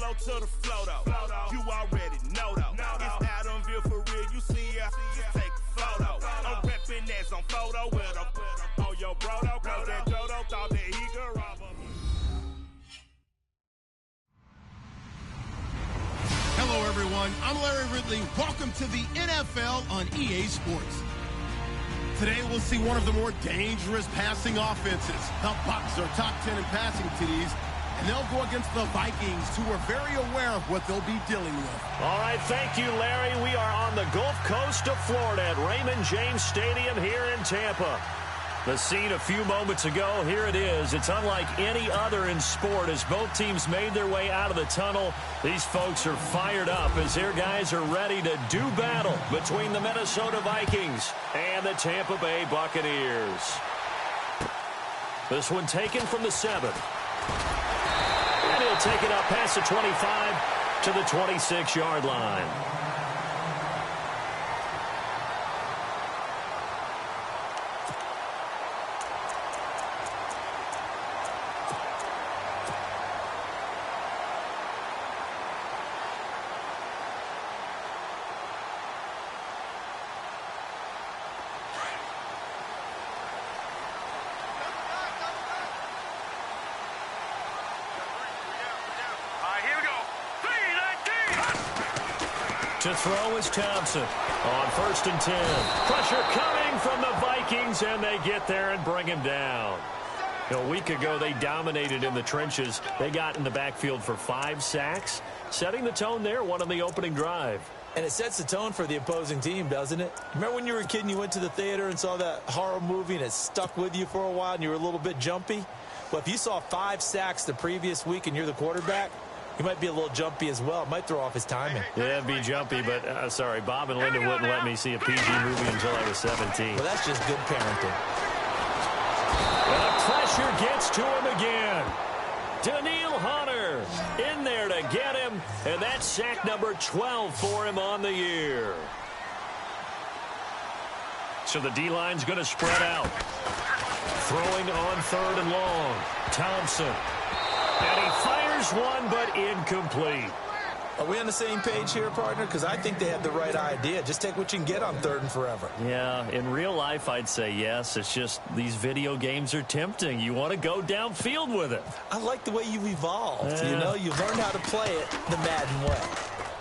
Polo to the flow, though. You already know, though. It's Adamville for real. You see ya, just take a photo. I'm reppin' that's on photo with a on your bro, though. Cause that Jodo thought that he could rob him. Hello, everyone. I'm Larry Ridley. Welcome to the NFL on EA Sports. Today, we'll see one of the more dangerous passing offenses. The Bucs are top 10 in passing TDs, and they'll go against the Vikings, who are very aware of what they'll be dealing with. All right, thank you, Larry. We are on the Gulf Coast of Florida at Raymond James Stadium here in Tampa. The scene a few moments ago, here it is. It's unlike any other in sport as both teams made their way out of the tunnel. These folks are fired up as their guys are ready to do battle between the Minnesota Vikings and the Tampa Bay Buccaneers. This one taken from the 7. And he'll take it up past the 25 to the 26-yard line. To throw is Thompson on 1st and 10. Pressure coming from the Vikings, and they get there and bring him down. A week ago, they dominated in the trenches. They got in the backfield for 5 sacks, setting the tone there, one on the opening drive. And it sets the tone for the opposing team, doesn't it? Remember when you were a kid and you went to the theater and saw that horror movie and it stuck with you for a while and you were a little bit jumpy? Well, if you saw 5 sacks the previous week and you're the quarterback, he might be a little jumpy as well. It might throw off his timing. Yeah, it'd be jumpy, but sorry, Bob and Linda wouldn't let me see a PG movie until I was 17. Well, that's just good parenting. And the pressure gets to him again. Daniil Hunter in there to get him, and that's sack number 12 for him on the year. So the D-line's going to spread out. Throwing on 3rd and long. Thompson. And he fires one, but incomplete. Are we on the same page here, partner? Because I think they have the right idea. Just take what you can get on 3rd and forever. Yeah, in real life, I'd say yes. It's just these video games are tempting. You want to go downfield with it. I like the way you've evolved. You know, you've learned how to play it the Madden way.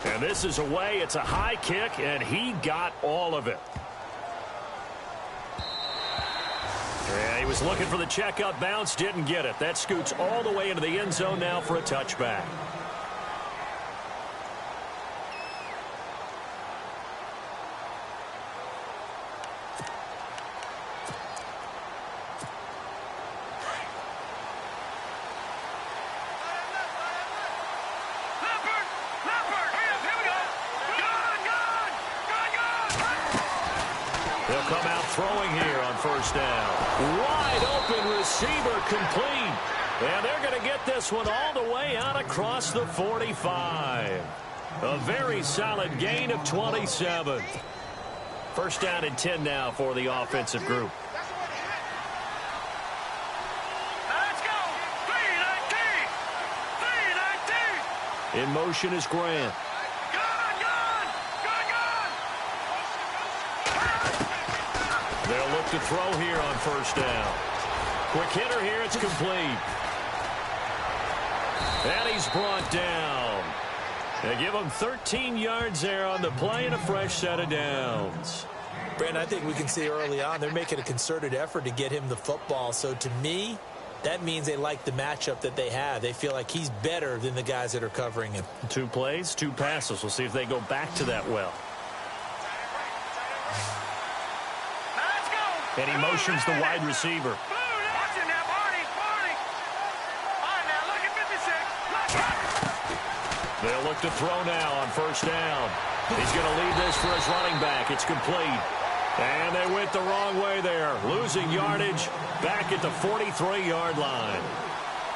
And this is away. It's a high kick, and he got all of it. Yeah, he was looking for the checkup bounce, didn't get it. That scoots all the way into the end zone now for a touchback. They'll come out throwing here on 1st down. Wide open receiver complete. And they're going to get this one all the way out across the 45. A very solid gain of 27. 1st down and 10 now for the offensive group. Let's go. 3-19. In motion is Grant. They'll look to throw here on 1st down. Quick hitter here, it's complete. And he's brought down. They give him 13 yards there on the play and a fresh set of downs. Brandon, I think we can see early on they're making a concerted effort to get him the football. So to me, that means they like the matchup that they have. They feel like he's better than the guys that are covering him. 2 plays, 2 passes. We'll see if they go back to that well. And he motions the wide receiver. They'll look to throw now on 1st down. He's going to lead this for his running back. It's complete. And they went the wrong way there. Losing yardage back at the 43-yard line.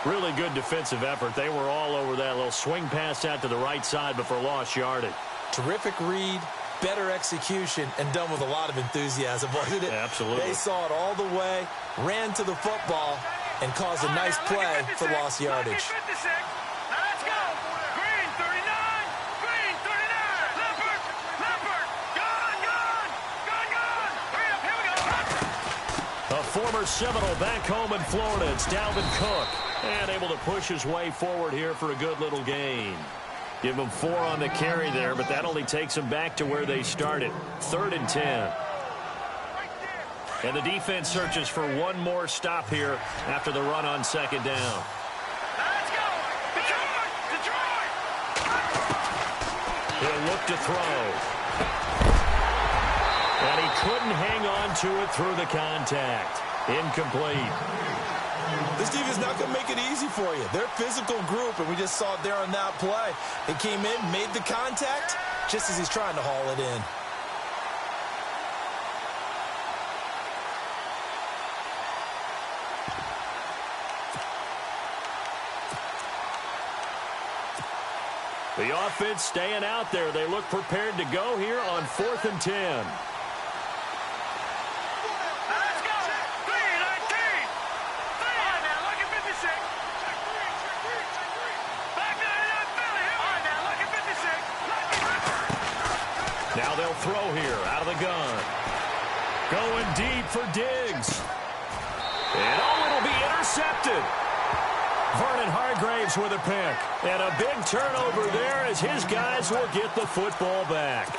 Really good defensive effort. They were all over that little swing pass out to the right side before lost yardage. Terrific read, better execution, and done with a lot of enthusiasm, wasn't it? Absolutely. They saw it all the way, ran to the football, and caused a nice play for lost yardage. former Seminole back home in Florida. It's Dalvin Cook. And able to push his way forward here for a good little gain. Give him 4 on the carry there, but that only takes them back to where they started. 3rd and 10. And the defense searches for one more stop here after the run on 2nd down. Let's go! Detroit! He'll look to throw. And he couldn't hang on to it through the contact. Incomplete. This defense is not going to make it easy for you. They're a physical group, and we just saw it there on that play. He came in, made the contact, just as he's trying to haul it in. The offense staying out there. They look prepared to go here on 4th and 10. Now they'll throw here out of the gun. Going deep for Diggs. And it'll be intercepted. Vernon Hargraves with a pick. And a big turnover there as his guys will get the football back.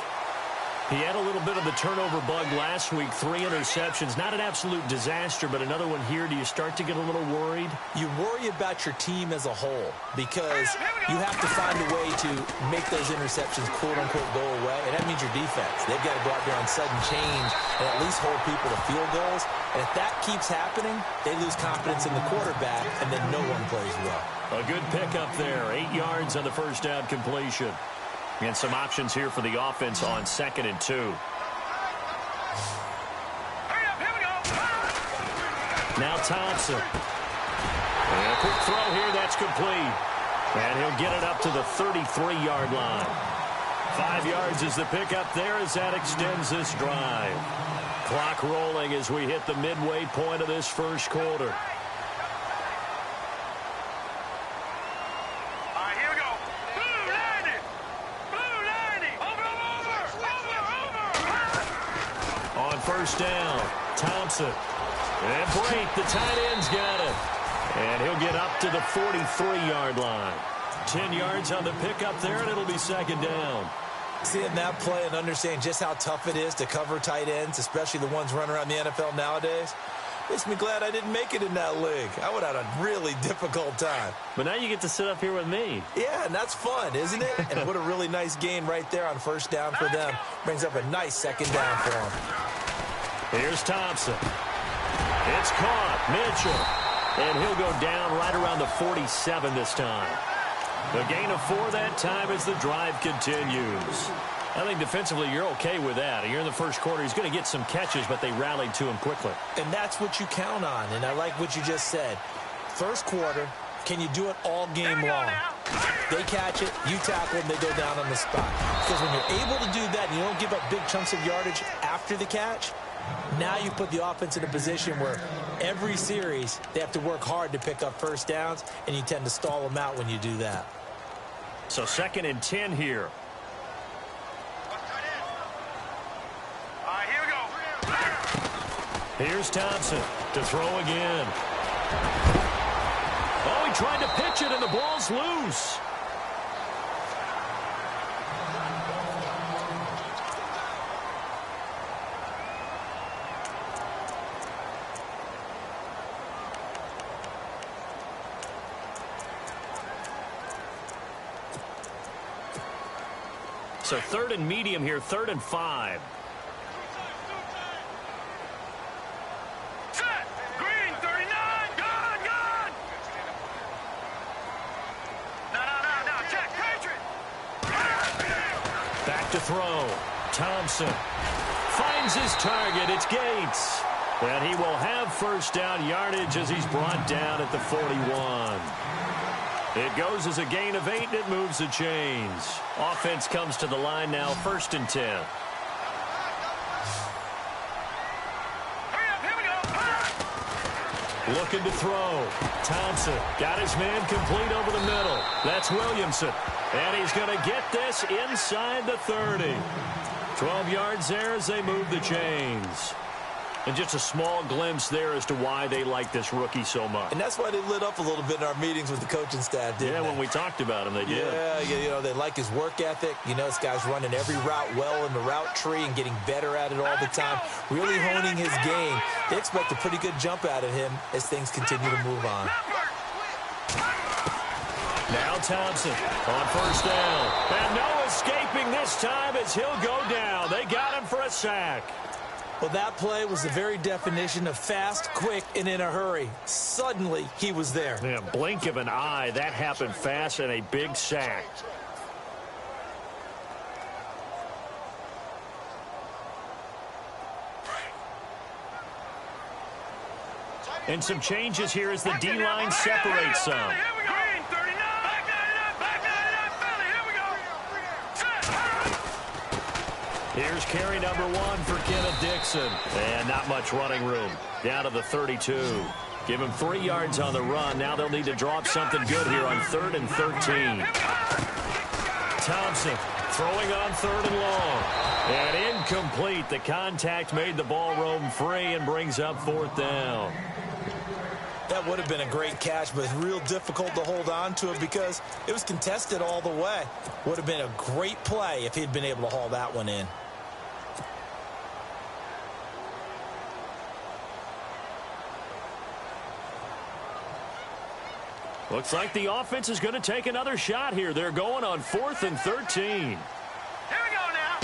He had a little bit of the turnover bug last week. 3 interceptions. Not an absolute disaster, but another one here. Do you start to get a little worried? You worry about your team as a whole because you have to find a way to make those interceptions quote-unquote go away, and that means your defense. They've got to go out there on sudden change and at least hold people to field goals. And if that keeps happening, they lose confidence in the quarterback, and then no one plays well. A good pickup there. 8 yards on the first down completion. And some options here for the offense on 2nd and 2. Now Thompson. And a quick throw here, that's complete. And he'll get it up to the 33-yard line. 5 yards is the pickup there as that extends this drive. Clock rolling as we hit the midway point of this first quarter. First down, Thompson. And Brate, the tight end's got it. And he'll get up to the 43-yard line. 10 yards on the pickup there, and it'll be 2nd down. Seeing that play and understanding just how tough it is to cover tight ends, especially the ones running around the NFL nowadays, makes me glad I didn't make it in that league. I would have had a really difficult time. But now you get to sit up here with me. Yeah, and that's fun, isn't it? And what a really nice gain right there on first down for them. Brings up a nice 2nd down for them. Here's Thompson. It's caught. Mitchell. And he'll go down right around the 47 this time. A gain of 4 that time as the drive continues. I think defensively you're okay with that. You're in the first quarter. He's going to get some catches, but they rallied to him quickly. And that's what you count on. And I like what you just said. First quarter, can you do it all game long? They catch it, you tackle them, they go down on the spot. Because when you're able to do that and you don't give up big chunks of yardage after the catch, now you put the offense in a position where every series they have to work hard to pick up first downs, and you tend to stall them out when you do that. So 2nd and 10 here. Here we go. Here's Thompson to throw again. Oh, he tried to pitch it, and the ball's loose. So 3rd and medium here, 3rd and 5. Set. Green, 39. Gone. No. Check. Patriot. Back to throw. Thompson finds his target. It's Gates. And he will have first down yardage as he's brought down at the 41. It goes as a gain of 8, and it moves the chains. Offense comes to the line now, 1st and 10. Looking to throw. Thompson got his man complete over the middle. That's Williamson. And he's going to get this inside the 30. 12 yards there as they move the chains. And just a small glimpse there as to why they like this rookie so much. And that's why they lit up a little bit in our meetings with the coaching staff, didn't they? When we talked about him, they did. Yeah, they like his work ethic. This guy's running every route well in the route tree and getting better at it all the time, really honing his game. They expect a pretty good jump out of him as things continue to move on. Now Thompson on first down. And no escaping this time as he'll go down. They got him for a sack. Well, that play was the very definition of fast, quick, and in a hurry. Suddenly, he was there. Yeah, blink of an eye. That happened fast and a big sack. And some changes here as the D-line separates some. Here's carry number 1 for Kenneth Dixon. And not much running room. Down to the 32. Give him 3 yards on the run. Now they'll need to draw up something good here on 3rd and 13. Thompson throwing on 3rd and long. And incomplete. The contact made the ball roam free and brings up 4th down. That would have been a great catch, but it's real difficult to hold on to it because it was contested all the way. Would have been a great play if he'd been able to haul that one in. Looks like the offense is going to take another shot here. They're going on 4th and 13. Here we go now.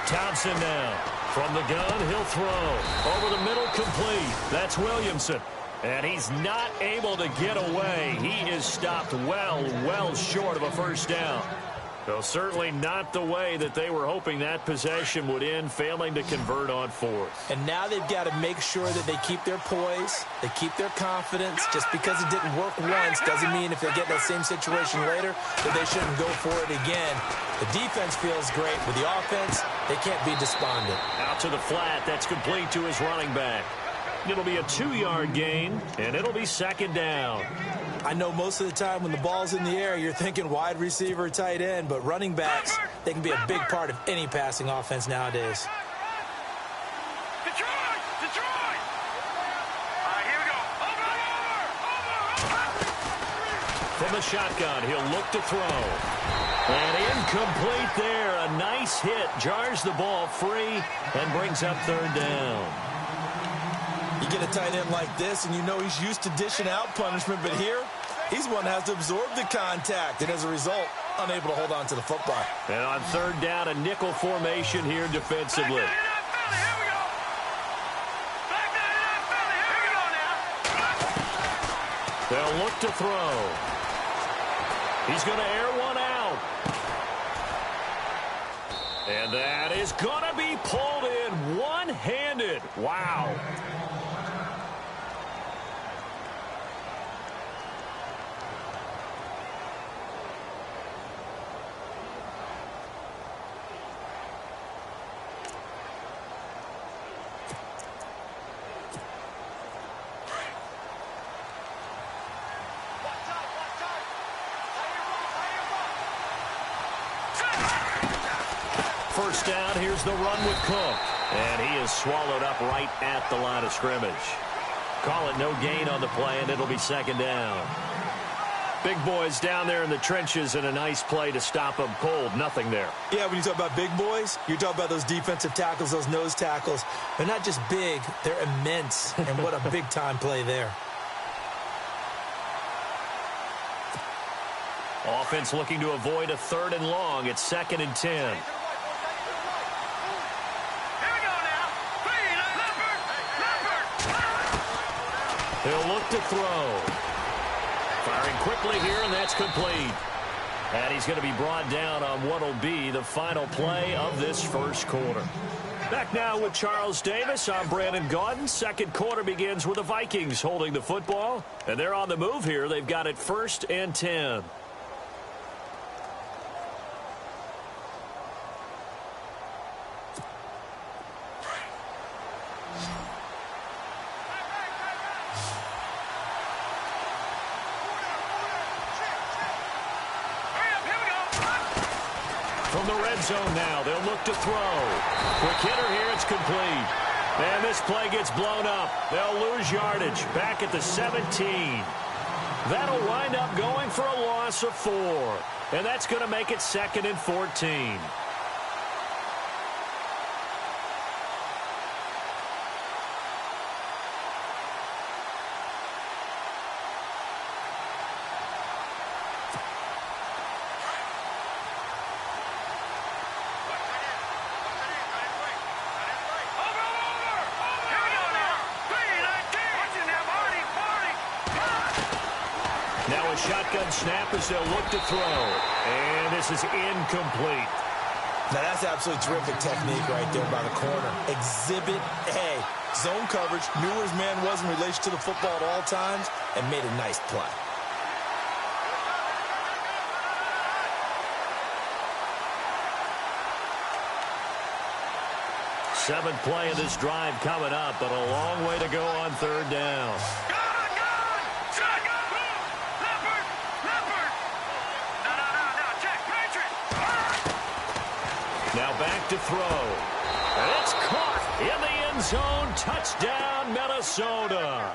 Thompson now. From the gun, he'll throw. Over the middle, complete. That's Williamson. And he's not able to get away. He is stopped well short of a first down. Well, certainly not the way that they were hoping that possession would end, failing to convert on 4th. And now they've got to make sure that they keep their poise, they keep their confidence. Just because it didn't work once doesn't mean if they get that same situation later that they shouldn't go for it again. The defense feels great. With the offense, they can't be despondent. Out to the flat. That's complete to his running back. It'll be a 2-yard gain, and it'll be 2nd down. I know most of the time when the ball's in the air, you're thinking wide receiver, tight end, but running backs, they can be a big part of any passing offense nowadays. Detroit! All right, here we go. Over! From the shotgun, he'll look to throw. And incomplete there. A nice hit. Jars the ball free and brings up 3rd down. You get a tight end like this, and you know he's used to dishing out punishment, but here, he's one that has to absorb the contact, and as a result, unable to hold on to the football. And on 3rd down, a nickel formation here defensively. They'll look to throw. He's going to air one out. And that is going to be pulled in one-handed. Wow. First down, here's the run with Cook. And he is swallowed up right at the line of scrimmage. Call it no gain on the play, and it'll be 2nd down. Big boys down there in the trenches, and a nice play to stop them cold. Nothing there. Yeah, when you talk about big boys, you're talking about those defensive tackles, those nose tackles. They're not just big, they're immense. And what a big-time play there. Offense looking to avoid a 3rd and long. It's 2nd and 10. He'll look to throw. Firing quickly here, and that's complete. And he's going to be brought down on what will be the final play of this first quarter. Back now with Charles Davis. I'm Brandon Gaudin. Second quarter begins with the Vikings holding the football. And they're on the move here. They've got it 1st and 10. From the red zone now, they'll look to throw. Quick hitter here, it's complete. And this play gets blown up. They'll lose yardage back at the 17. That'll wind up going for a loss of 4. And that's going to make it 2nd and 14. Now a shotgun snap as they'll look to throw. And this is incomplete. Now that's absolutely terrific technique right there by the corner. Exhibit A. Zone coverage, knew where his man was in relation to the football at all times, and made a nice play. Seventh play of this drive coming up, but a long way to go on 3rd down. Now back to throw. And it's caught in the end zone. Touchdown, Minnesota.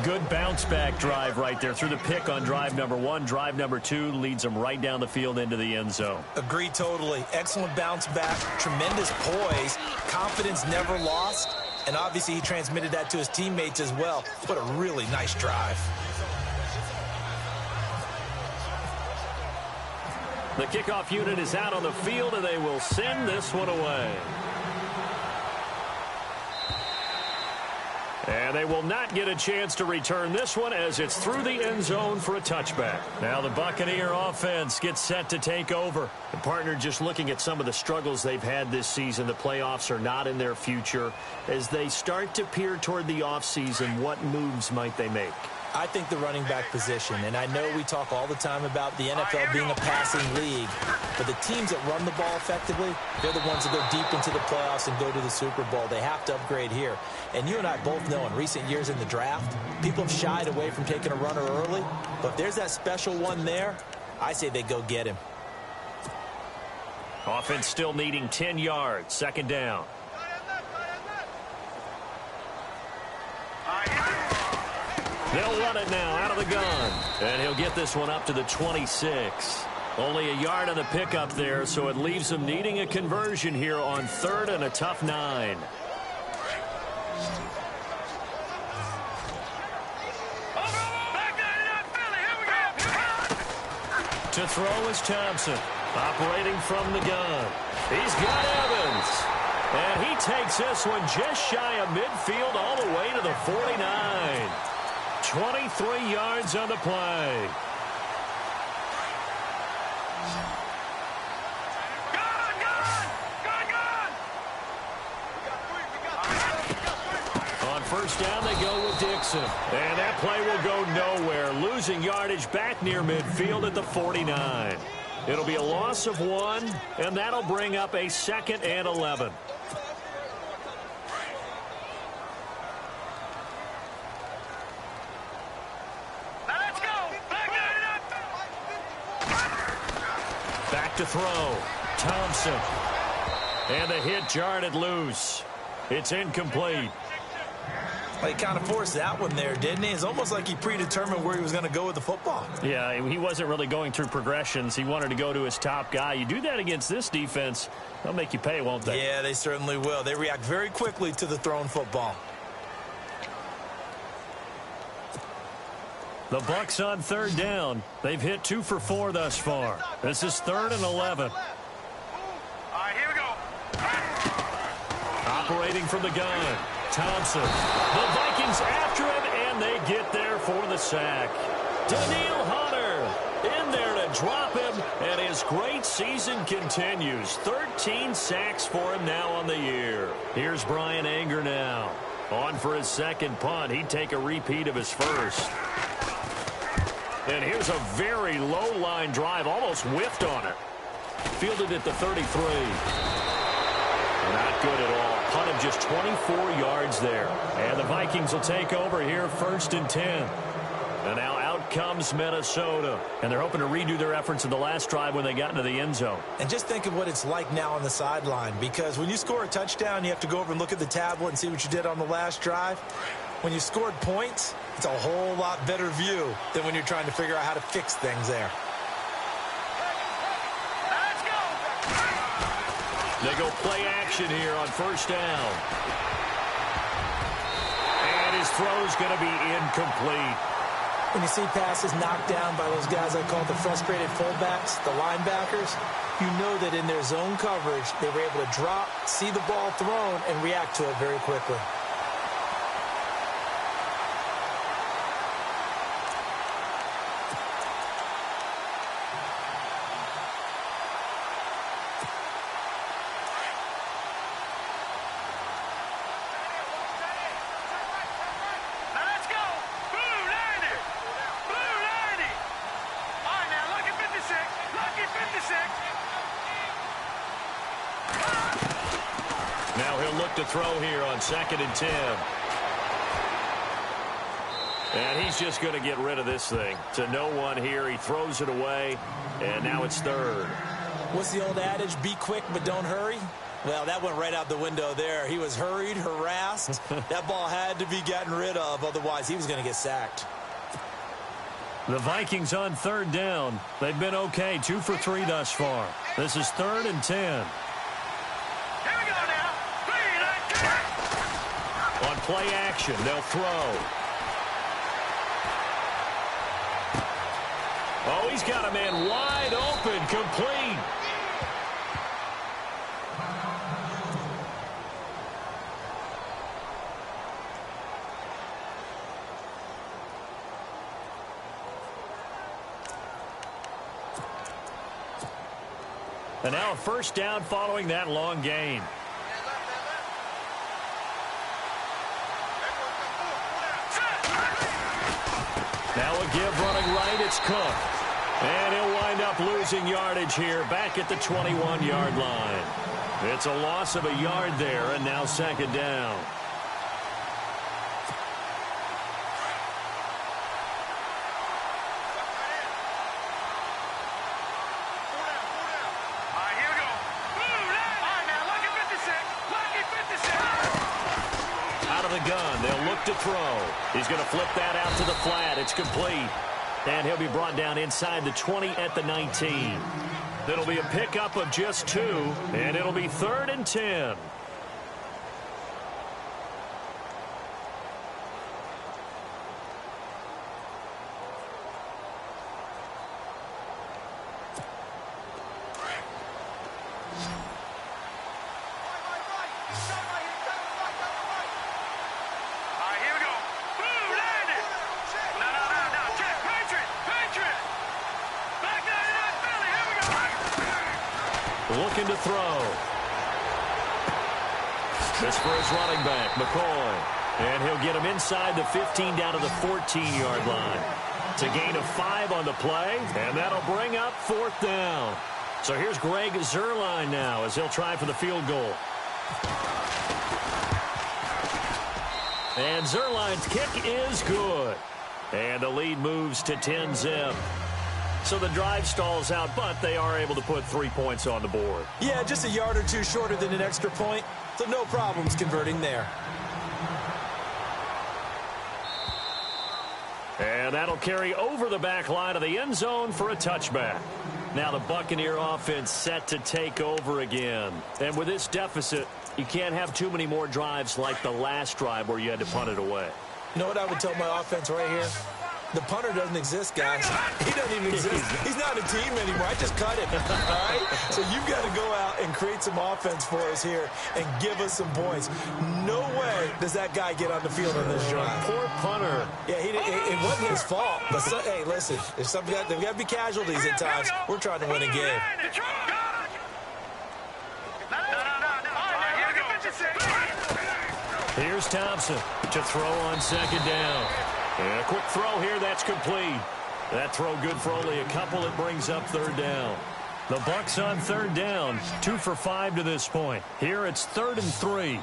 Good bounce-back drive right there through the pick on drive number 1. Drive number 2 leads them right down the field into the end zone. Agree totally. Excellent bounce back, tremendous poise, confidence never lost, and obviously he transmitted that to his teammates as well. What a really nice drive. The kickoff unit is out on the field, and they will send this one away. And they will not get a chance to return this one as it's through the end zone for a touchback. Now the Buccaneer offense gets set to take over. And partner, just looking at some of the struggles they've had this season, the playoffs are not in their future. As they start to peer toward the offseason, what moves might they make? I think the running back position, and I know we talk all the time about the NFL being a passing league, but the teams that run the ball effectively, they're the ones that go deep into the playoffs and go to the Super Bowl. They have to upgrade here. And you and I both know in recent years in the draft, people have shied away from taking a runner early, but if there's that special one there, I say they go get him. Offense still needing 10 yards, 2nd down. They'll run it now out of the gun. And he'll get this one up to the 26. Only a yard on the pickup there, so it leaves them needing a conversion here on 3rd and a tough 9. To throw is Thompson, operating from the gun. He's got Evans. And he takes this one just shy of midfield all the way to the 49. 23 yards on the play. On 1st down, they go with Dixon. And that play will go nowhere, losing yardage back near midfield at the 49. It'll be a loss of 1, and that'll bring up a 2nd and 11. To throw. Thompson. And the hit jarred loose. It's incomplete. Well, he kind of forced that one there, didn't he? It's almost like he predetermined where he was going to go with the football. Yeah, he wasn't really going through progressions. He wanted to go to his top guy. You do that against this defense, they'll make you pay, won't they? Yeah, they certainly will. They react very quickly to the thrown football. The Bucs on 3rd down. They've hit 2 for 4 thus far. This is 3rd and 11. All right, here we go. Operating from the gun. Thompson. The Vikings after him, and they get there for the sack. Daniil Hunter in there to drop him, and his great season continues. 13 sacks for him now on the year. Here's Brian Anger now. On for his 2nd punt. He'd take a repeat of his 1st. And here's a very low-line drive, almost whiffed on it. Fielded at the 33. Not good at all. Punt of just 24 yards there. And the Vikings will take over here 1st and 10. And now out comes Minnesota. And they're hoping to redo their efforts in the last drive when they got into the end zone. And just think of what it's like now on the sideline, because when you score a touchdown, you have to go over and look at the tablet and see what you did on the last drive. When you scored points, it's a whole lot better view than when you're trying to figure out how to fix things there. They go play action here on first down. And his throw's going to be incomplete. When you see passes knocked down by those guys I call the frustrated fullbacks, the linebackers, you know that in their zone coverage, they were able to drop, see the ball thrown, and react to it very quickly. Now he'll look to throw here on 2nd and 10. And he's just going to get rid of this thing. To no one here. He throws it away, and now it's 3rd. What's the old adage? Be quick, but don't hurry. Well, that went right out the window there. He was hurried, harassed. That ball had to be gotten rid of. Otherwise, he was going to get sacked. The Vikings on 3rd down. They've been okay. 2 for 3 thus far. This is 3rd and 10. On play action, they'll throw. Oh, he's got a man wide open, complete. And now a first down following that long gain. Now a give running right, it's Cook. And he'll wind up losing yardage here back at the 21-yard line. It's a loss of a yard there, and now 2nd down. Gun. They'll look to throw. He's going to flip that out to the flat. It's complete. And he'll be brought down inside the 20 at the 19. It'll be a pickup of just 2, and it'll be 3rd and 10. Looking to throw. This for his running back, McCoy. And he'll get him inside the 15 down to the 14-yard line. It's a gain of 5 on the play, and that'll bring up 4th down. So here's Greg Zuerlein now as he'll try for the field goal. And Zuerlein's kick is good. And the lead moves to 10-zip. So the drive stalls out, but they are able to put 3 points on the board. Yeah, just a yard or 2 shorter than an extra point, so no problems converting there. And that'll carry over the back line of the end zone for a touchback. Now the Buccaneer offense set to take over again. And with this deficit, you can't have too many more drives like the last drive where you had to punt it away. You know what I would tell my offense right here? The punter doesn't exist, guys. He doesn't even exist. He's not a team anymore. I just cut him. All right? So you've got to go out and create some offense for us here and give us some points. No way does that guy get on the field on this drive. Poor punter. Yeah, it wasn't his fault. But hey, listen, there's got to be casualties at times. We're trying to win a game. Here's Thompson to throw on 2nd down. And a quick throw here, that's complete. That throw good for only a couple. It brings up 3rd down. The Bucs on 3rd down, 2 for 5 to this point. Here it's 3rd and 3.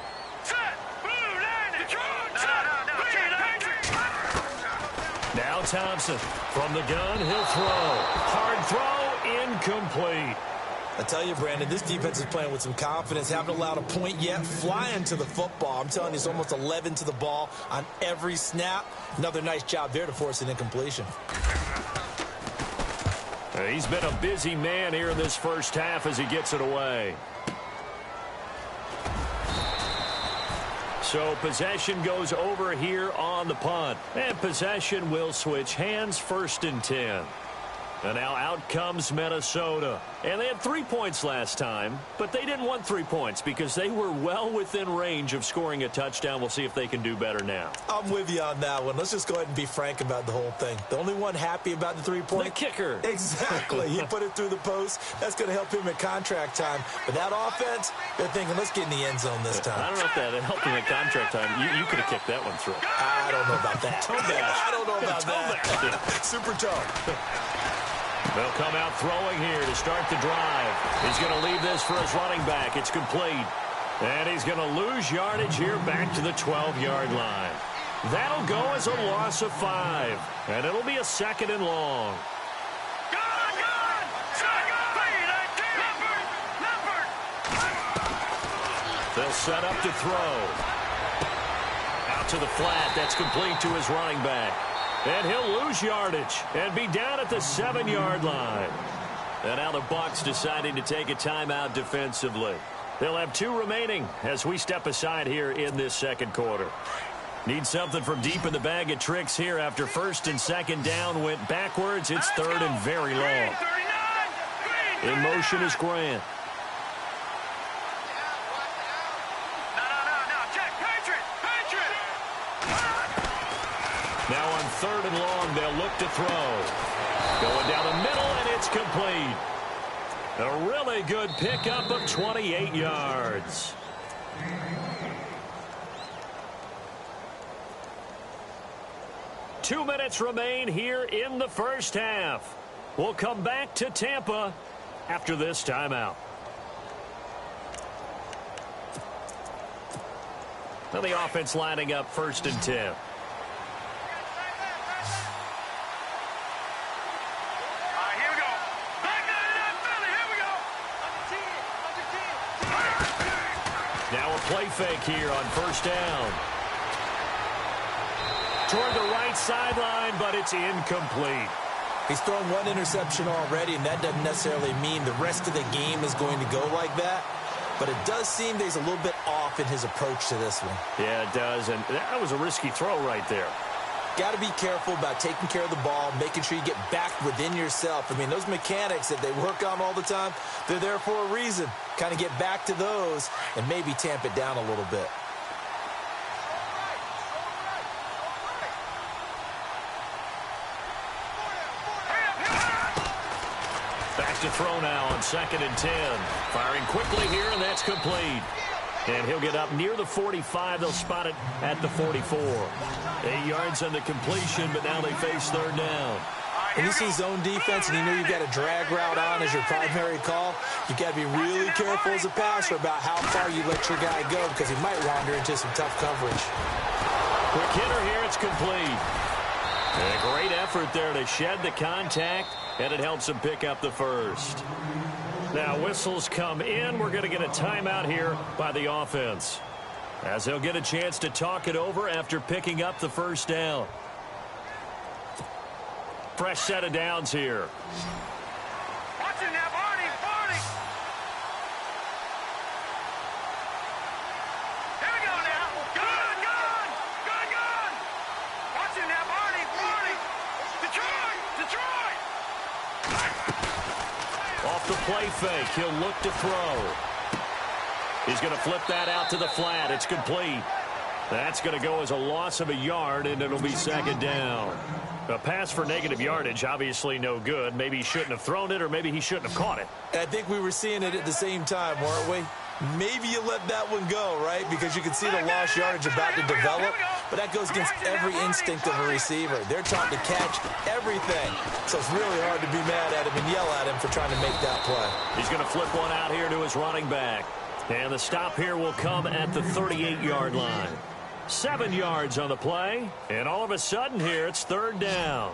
Now Thompson. From the gun, he'll throw. Hard throw, incomplete. I tell you, Brandon, this defense is playing with some confidence. Haven't allowed a point yet. Flying to the football. I'm telling you, it's almost 11 to the ball on every snap. Another nice job there to force an incompletion. He's been a busy man here in this first half as he gets it away. So possession goes over here on the punt. And possession will switch hands, 1st and 10. And now out comes Minnesota. And they had 3 points last time, but they didn't want 3 points because they were well within range of scoring a touchdown. We'll see if they can do better now. I'm with you on that one. Let's just go ahead and be frank about the whole thing. The only one happy about the 3-point? The kicker. Exactly. He put it through the post. That's going to help him at contract time. But that offense, they're thinking, let's get in the end zone this time. I don't know if that helped him at contract time. You could have kicked that one through. I don't know about that. I don't know about that. Super toe. They'll come out throwing here to start the drive. He's going to leave this for his running back. It's complete. And he's going to lose yardage here back to the 12-yard line. That'll go as a loss of 5. And it'll be a 2nd and long. They'll set up to throw. Out to the flat. That's complete to his running back. And he'll lose yardage and be down at the 7-yard line. And now the Bucs deciding to take a timeout defensively. They'll have 2 remaining as we step aside here in this second quarter. Need something from deep in the bag of tricks here after 1st and 2nd down went backwards. It's 3rd and very long. In motion is Grant. Now on 3rd and long, they'll look to throw. Going down the middle, and it's complete. A really good pickup of 28 yards. Two minutes remain here in the first half. We'll come back to Tampa after this timeout. Now the offense lining up 1st and 10. Now a play fake here on 1st down. Toward the right sideline, but it's incomplete. He's thrown 1 interception already, and that doesn't necessarily mean the rest of the game is going to go like that. But it does seem that he's a little bit off in his approach to this one. Yeah, it does, and that was a risky throw right there. Got to be careful about taking care of the ball, making sure you get back within yourself. I mean, those mechanics that they work on all the time, they're there for a reason. Kind of get back to those and maybe tamp it down a little bit. Back to throw now on 2nd and 10. Firing quickly here, and that's complete. And he'll get up near the 45. They'll spot it at the 44. 8 yards on the completion, but now they face 3rd down. When you see zone defense and you know you've got a drag route on as your primary call, you've got to be really careful as a passer about how far you let your guy go because he might wander into some tough coverage. Quick hitter here, it's complete. And a great effort there to shed the contact, and it helps him pick up the 1st. Now whistles come in. We're going to get a timeout here by the offense, as they'll get a chance to talk it over after picking up the 1st down. Fresh set of downs here. Watching that, Barney. Here we go now. Good. Watching that, Barney. Detroit. Off the play fake, he'll look to throw. He's going to flip that out to the flat. It's complete. That's going to go as a loss of a yard, and it'll be 2nd down. A pass for negative yardage, obviously no good. Maybe he shouldn't have thrown it, or maybe he shouldn't have caught it. I think we were seeing it at the same time, weren't we? Maybe you let that one go, right? Because you can see the lost yardage about to develop. But that goes against every instinct of a receiver. They're trying to catch everything. So it's really hard to be mad at him and yell at him for trying to make that play. He's going to flip one out here to his running back. And the stop here will come at the 38-yard line. 7 yards on the play, and all of a sudden here it's 3rd down.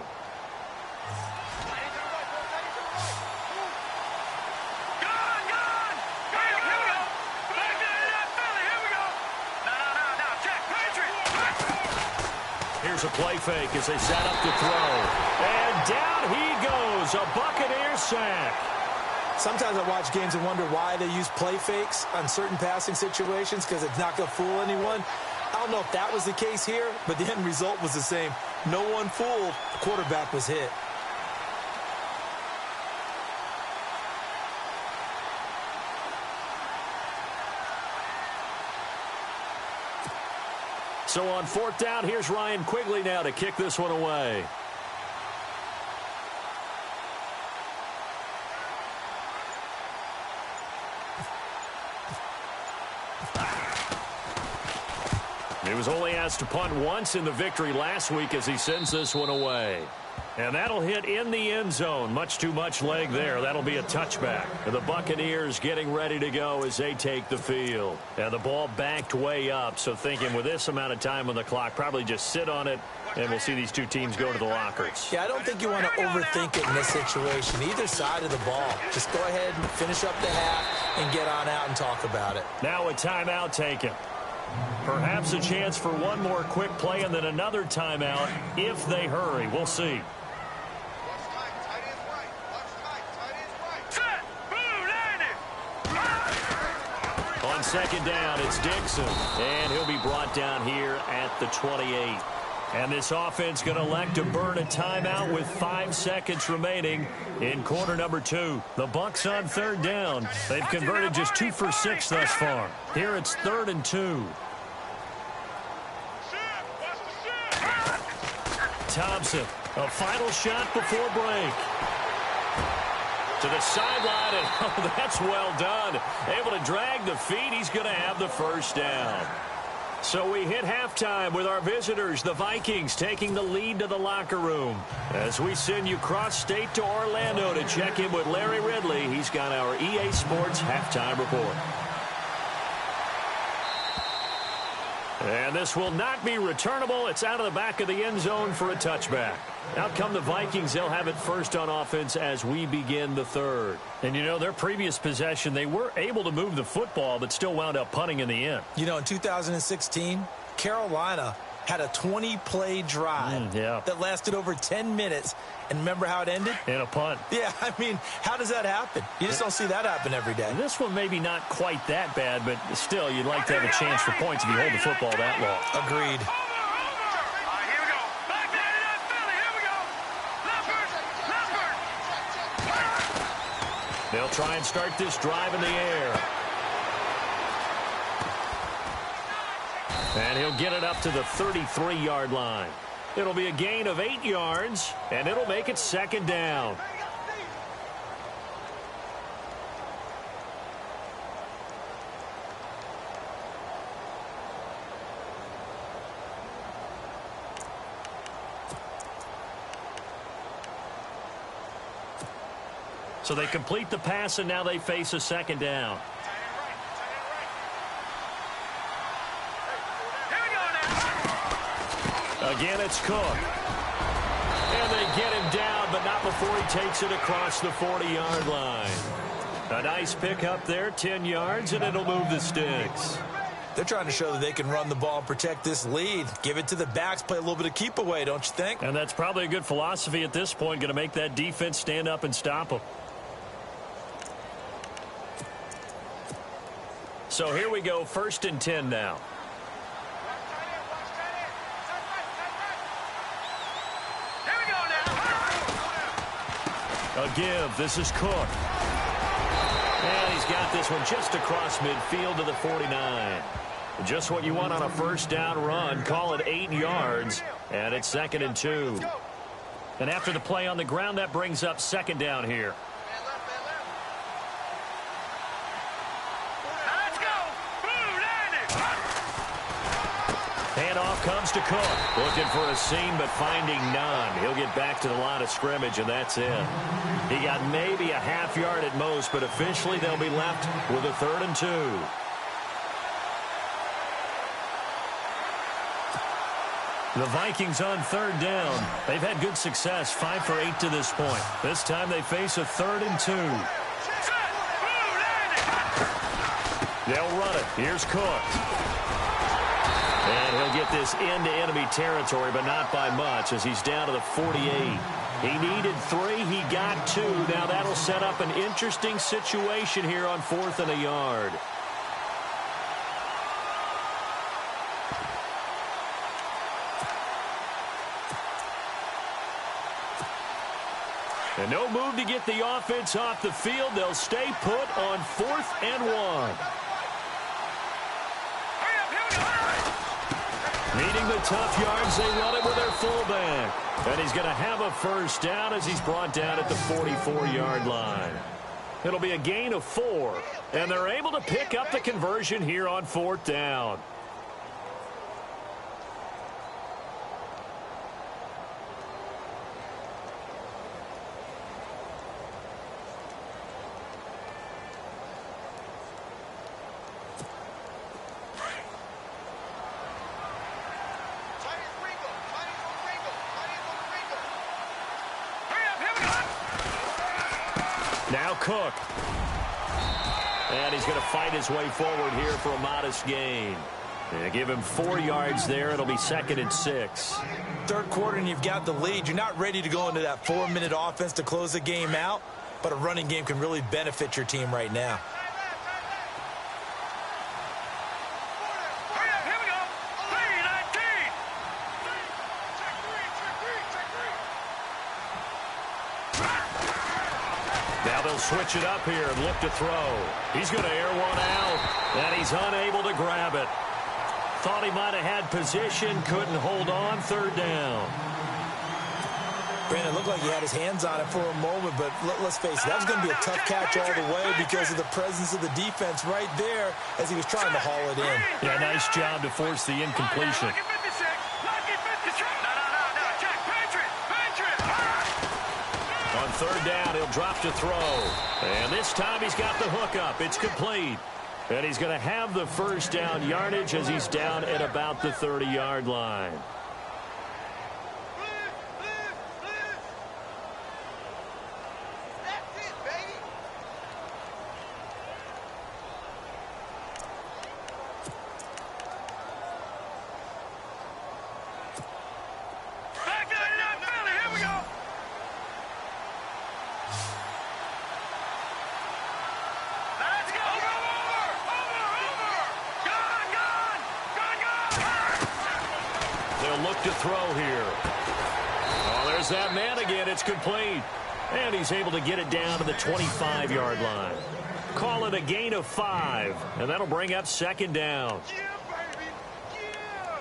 Here's a play fake as they set up to throw. And down he goes, a Buccaneer sack. Sometimes I watch games and wonder why they use play fakes on certain passing situations, because it's not going to fool anyone. I don't know if that was the case here, but the end result was the same. No one fooled. The quarterback was hit. So on 4th down, here's Ryan Quigley now to kick this one away. He was only asked to punt once in the victory last week as he sends this one away. And that'll hit in the end zone. Much too much leg there. That'll be a touchback. And the Buccaneers getting ready to go as they take the field. And the ball backed way up. So thinking with this amount of time on the clock, probably just sit on it, and we'll see these two teams go to the lockers. Yeah, I don't think you want to overthink it in this situation. Either side of the ball. Just go ahead and finish up the half and get on out and talk about it. Now a timeout taken. Perhaps a chance for one more quick play and then another timeout if they hurry. We'll see. On 2nd down, it's Dixon, and he'll be brought down here at the 28. And this offense going to elect to burn a timeout with 5 seconds remaining in quarter number 2. The Bucs on 3rd down. They've converted just 2 for 6 thus far. Here it's 3rd and 2. Thompson, a final shot before break. To the sideline, and oh, that's well done. Able to drag the feet. He's going to have the first down. So we hit halftime with our visitors, the Vikings, taking the lead to the locker room. As we send you cross-state to Orlando to check in with Larry Ridley, he's got our EA Sports halftime report. And this will not be returnable. It's out of the back of the end zone for a touchback. Out come the Vikings. They'll have it first on offense as we begin the 3rd. And, you know, their previous possession, they were able to move the football but still wound up punting in the end. You know, in 2016, Carolina had a 20-play drive that lasted over 10 minutes. And remember how it ended? In a punt. Yeah, I mean, how does that happen? You just don't see that happen every day. And this one maybe not quite that bad, but still, you'd like to have a chance for points if you hold the football that long. Agreed. They'll try and start this drive in the air. And he'll get it up to the 33-yard line. It'll be a gain of 8 yards, and it'll make it 2nd down. So they complete the pass, and now they face a 2nd down. Again, it's Cook. And they get him down, but not before he takes it across the 40-yard line. A nice pickup there, 10 yards, and it'll move the sticks. They're trying to show that they can run the ball and protect this lead. Give it to the backs, play a little bit of keep away, don't you think? And that's probably a good philosophy at this point, going to make that defense stand up and stop them. So here we go, 1st and 10 now. A give. This is Cook. And he's got this one just across midfield to the 49. Just what you want on a 1st down run. Call it 8 yards. And it's 2nd and 2. And after the play on the ground, that brings up 2nd down here. Handoff comes to Cook. Looking for a seam, but finding none. He'll get back to the line of scrimmage, and that's it. He got maybe a half yard at most, but officially they'll be left with a 3rd and 2. The Vikings on 3rd down. They've had good success, 5 for 8 to this point. This time they face a 3rd and 2. They'll run it. Here's Cook. And he'll get this into enemy territory, but not by much as he's down to the 48. He needed 3. He got 2. Now that'll set up an interesting situation here on 4th and a yard. And no move to get the offense off the field. They'll stay put on 4th and 1. Needing the tough yards, they run it with their fullback. And he's going to have a 1st down as he's brought down at the 44-yard line. It'll be a gain of 4. And they're able to pick up the conversion here on 4th down. Now Cook. And he's going to fight his way forward here for a modest gain. And give him 4 yards there. It'll be 2nd and 6. 3rd quarter and you've got the lead. You're not ready to go into that 4-minute offense to close the game out, but a running game can really benefit your team right now. Now they'll switch it up here and look to throw. He's going to air one out, and he's unable to grab it. Thought he might have had position, couldn't hold on. 3rd down. Brandon, it looked like he had his hands on it for a moment, but let's face it, that was going to be a tough catch all the way because of the presence of the defense right there as he was trying to haul it in. Yeah, nice job to force the incompletion. On 3rd down, he'll drop to throw. And this time he's got the hook up. It's complete. And he's going to have the 1st down yardage as he's down at about the 30-yard line. That's it, baby. Back there, Philly. Here we go. Let's go. They'll look to throw here. Oh, there's that man again. It's complete. And he's able to get it down to the 25-yard line. Call it a gain of 5. And that'll bring up 2nd down. Yeah, baby. Yeah.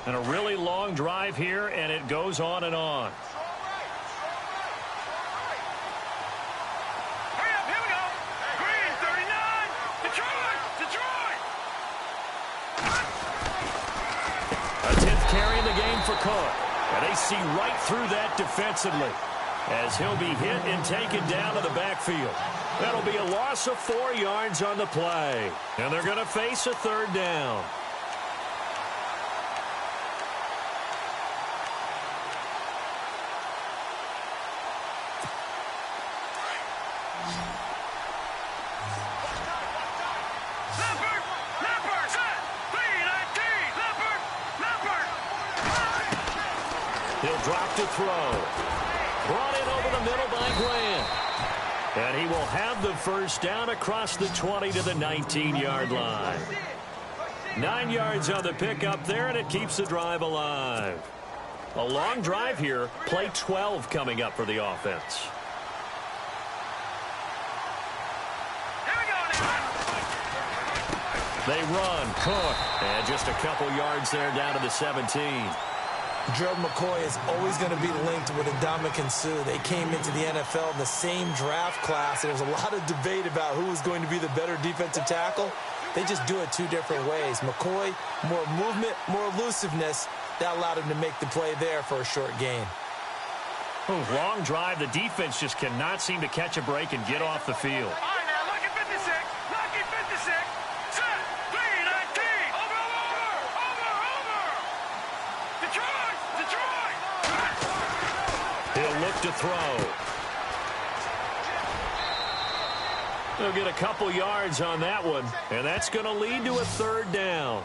And a really long drive here, and it goes on and on. Carrying the game for Cook. And they see right through that defensively as he'll be hit and taken down to the backfield. That'll be a loss of 4 yards on the play. And they're going to face a 3rd down. He'll drop to throw. Brought in over the middle by Grant. And he will have the 1st down across the 20 to the 19-yard line. 9 yards on the pickup there, and it keeps the drive alive. A long drive here. Play 12 coming up for the offense. They run. Cook. And just a couple yards there down to the 17. Gerald McCoy is always going to be linked with Ndamukong Suh. They came into the NFL in the same draft class. There was a lot of debate about who was going to be the better defensive tackle. They just do it 2 different ways. McCoy, more movement, more elusiveness. That allowed him to make the play there for a short gain. Oh, long drive. The defense just cannot seem to catch a break and get off the field. All right, now, lucky 56. Lucky 56. Set. 3, look to throw. They'll get a couple yards on that one, and that's going to lead to a third down.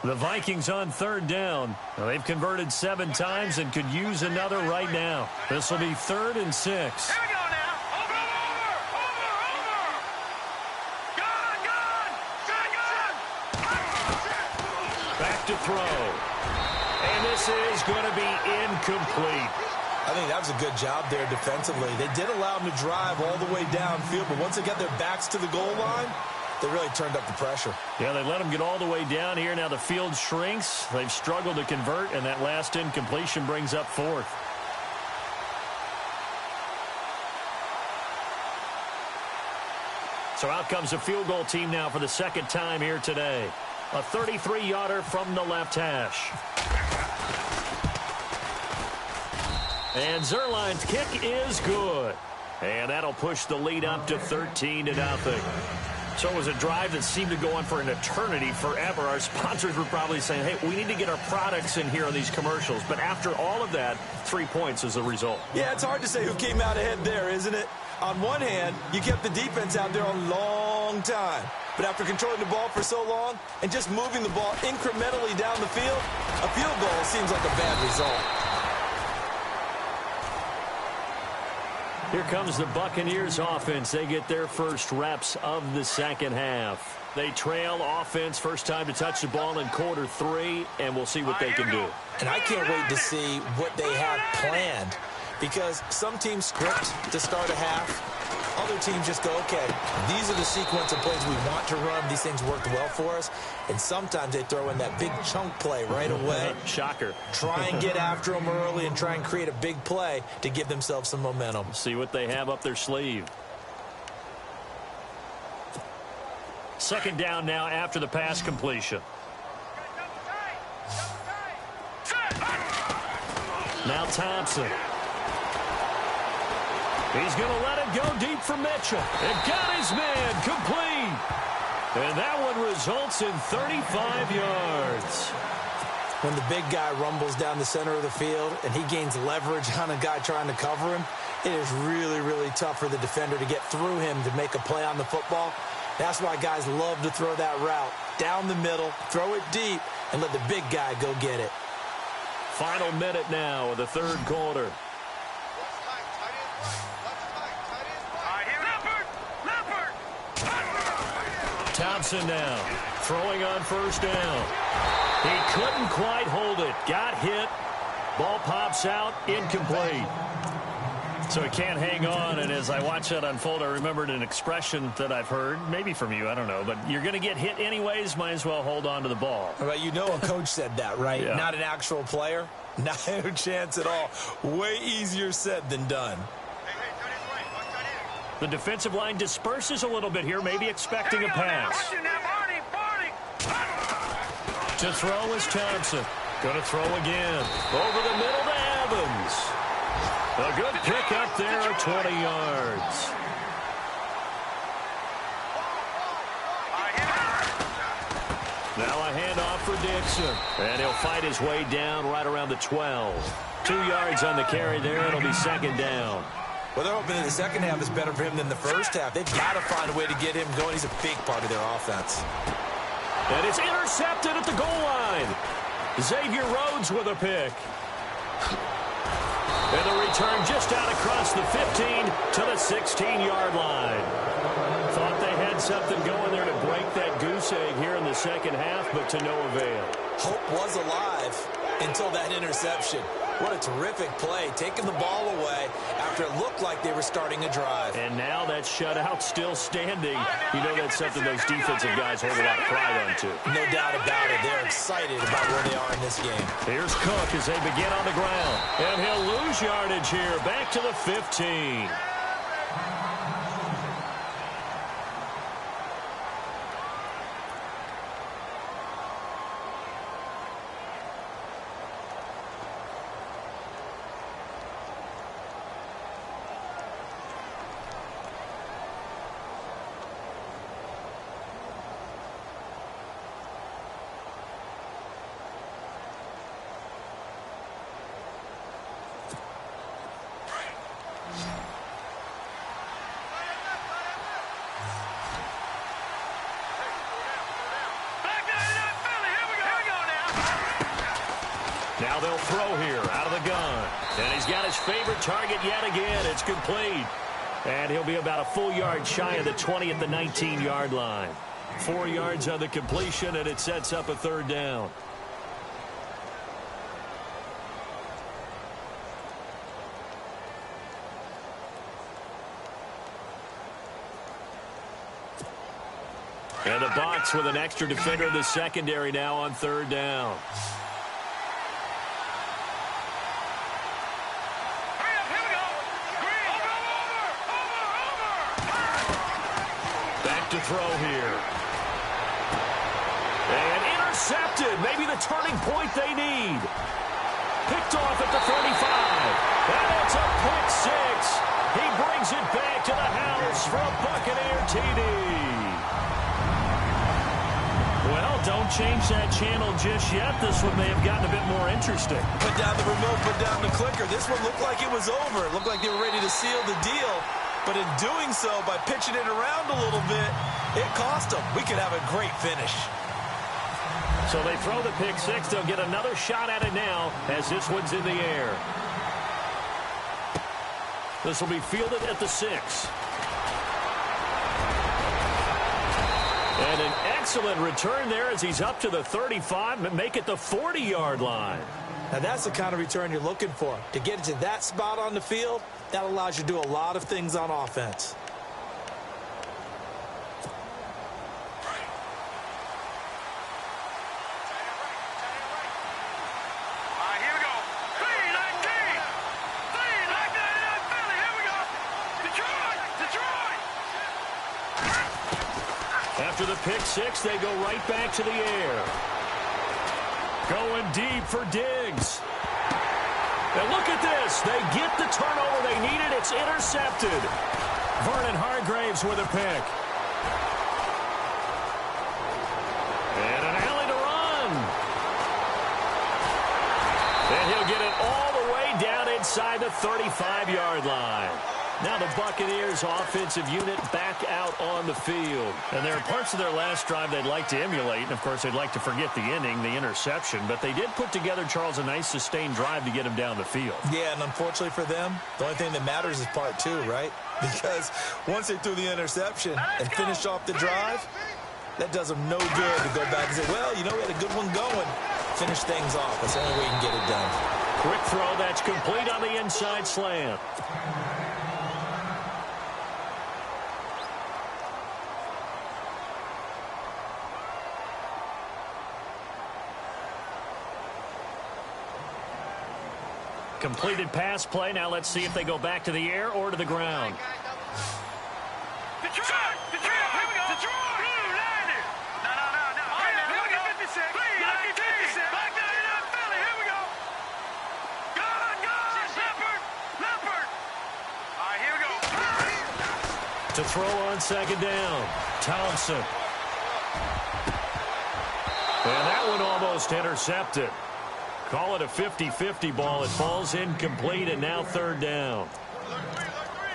The Vikings on third down. Well, they've converted 7 times and could use another right now. This will be 3rd and 6. Here we go now. Over. Gone. Back to throw. And this is going to be incomplete. I think that was a good job there defensively. They did allow them to drive all the way downfield, but once they got their backs to the goal line, they really turned up the pressure. Yeah, they let them get all the way down here. Now the field shrinks. They've struggled to convert, and that last incompletion brings up 4th. So out comes the field goal team now for the 2nd time here today. A 33-yarder from the left hash. And Zerline's kick is good. And that'll push the lead up to 13-0. So it was a drive that seemed to go on for an eternity, forever. Our sponsors were probably saying, hey, we need to get our products in here on these commercials. But after all of that, 3 points is the result. Yeah, it's hard to say who came out ahead there, isn't it? On one hand, you kept the defense out there a long time. But after controlling the ball for so long and just moving the ball incrementally down the field, a field goal seems like a bad result. Here comes the Buccaneers offense. They get their first reps of the second half. They trail offense, first time to touch the ball in quarter 3, and we'll see what they can do. And I can't wait to see what they have planned, because some teams script to start a half. Other teams just go, okay, these are the sequence of plays we want to run. These things worked well for us. And sometimes they throw in that big chunk play right away. Shocker. Try and get after them early and try and create a big play to give themselves some momentum. See what they have up their sleeve. 2nd down now after the pass completion. Now Thompson. He's going to let it go deep for Mitchell. And got his man complete. And that one results in 35 yards. When the big guy rumbles down the center of the field and he gains leverage on a guy trying to cover him, it is really, really tough for the defender to get through him to make a play on the football. That's why guys love to throw that route down the middle, throw it deep, and let the big guy go get it. Final minute now of the 3rd quarter. Thompson now throwing on first down. He couldn't quite hold it. Got hit. Ball pops out. Incomplete. So he can't hang on, and as I watch that unfold, I remembered an expression that I've heard, maybe from you, I don't know, but you're going to get hit anyways, might as well hold on to the ball. Well, you know a coach said that, right? Yeah. Not an actual player. Not a chance at all. Way easier said than done. The defensive line disperses a little bit here, maybe expecting a pass. To throw is Thompson. Going to throw again. Over the middle to Evans. A good pick up there at 20 yards. Now a handoff for Dixon. And he'll fight his way down right around the 12. 2 yards on the carry there. It'll be 2nd down. Well, they're hoping that the second half is better for him than the first half. They've got to find a way to get him going. He's a big part of their offense. And it's intercepted at the goal line. Xavier Rhodes with a pick. And the return just out across the 15 to the 16-yard line. Thought they had something going there to break that goose egg here in the second half, but to no avail. Hope was alive until that interception. What a terrific play, taking the ball away after it looked like they were starting a drive. And now that shutout still standing. You know that's something those defensive guys hold a lot of pride on, too. No doubt about it. They're excited about where they are in this game. Here's Cook as they begin on the ground. And he'll lose yardage here, back to the 15. Now they'll throw here out of the gun. And he's got his favorite target yet again. It's complete. And he'll be about a full yard shy of the 20 at the 19-yard line. 4 yards on the completion, and it sets up a third down. And the Bucs with an extra defender in the secondary now on third down. Back to throw here. And intercepted. Maybe the turning point they need. Picked off at the 35. And it's a pick six. He brings it back to the house for a Buccaneer TD. Well, don't change that channel just yet. This one may have gotten a bit more interesting. Put down the remote, put down the clicker. This one looked like it was over. It looked like they were ready to seal the deal. But in doing so, by pitching it around a little bit, it cost them. We could have a great finish. So they throw the pick six. They'll get another shot at it now as this one's in the air. This will be fielded at the 6. And an excellent return there as he's up to the 35 and make it the 40-yard line. Now that's the kind of return you're looking for. To get to that spot on the field, that allows you to do a lot of things on offense. After the pick six, they go right back to the air. Going deep for Diggs. And look at this. They get the turnover they needed. It's intercepted. Vernon Hargreaves with a pick. And an alley to run. And he'll get it all the way down inside the 35-yard line. Now the Buccaneers offensive unit back out on the field. And there are parts of their last drive they'd like to emulate. And, of course, they'd like to forget the inning, the interception. But they did put together, Charles, a nice sustained drive to get him down the field. Yeah, and unfortunately for them, the only thing that matters is part 2, right? Because once they threw the interception and finished off the drive, that does them no good to go back and say, well, you know, we had a good one going. Finish things off. That's the only way you can get it done. Quick throw. That's complete on the inside slant. Completed pass play. Now let's see if they go back to the air or to the ground. Detroit! Here we go! Detroit! Blue, landed! No. Here we go! 56. Please, lucky 56. Back down in Philly. Here we go! Gone! Leopard! All right, here we go. To throw on second down. Thompson. And that one almost intercepted. Call it a 50-50 ball. It falls incomplete, and now third down.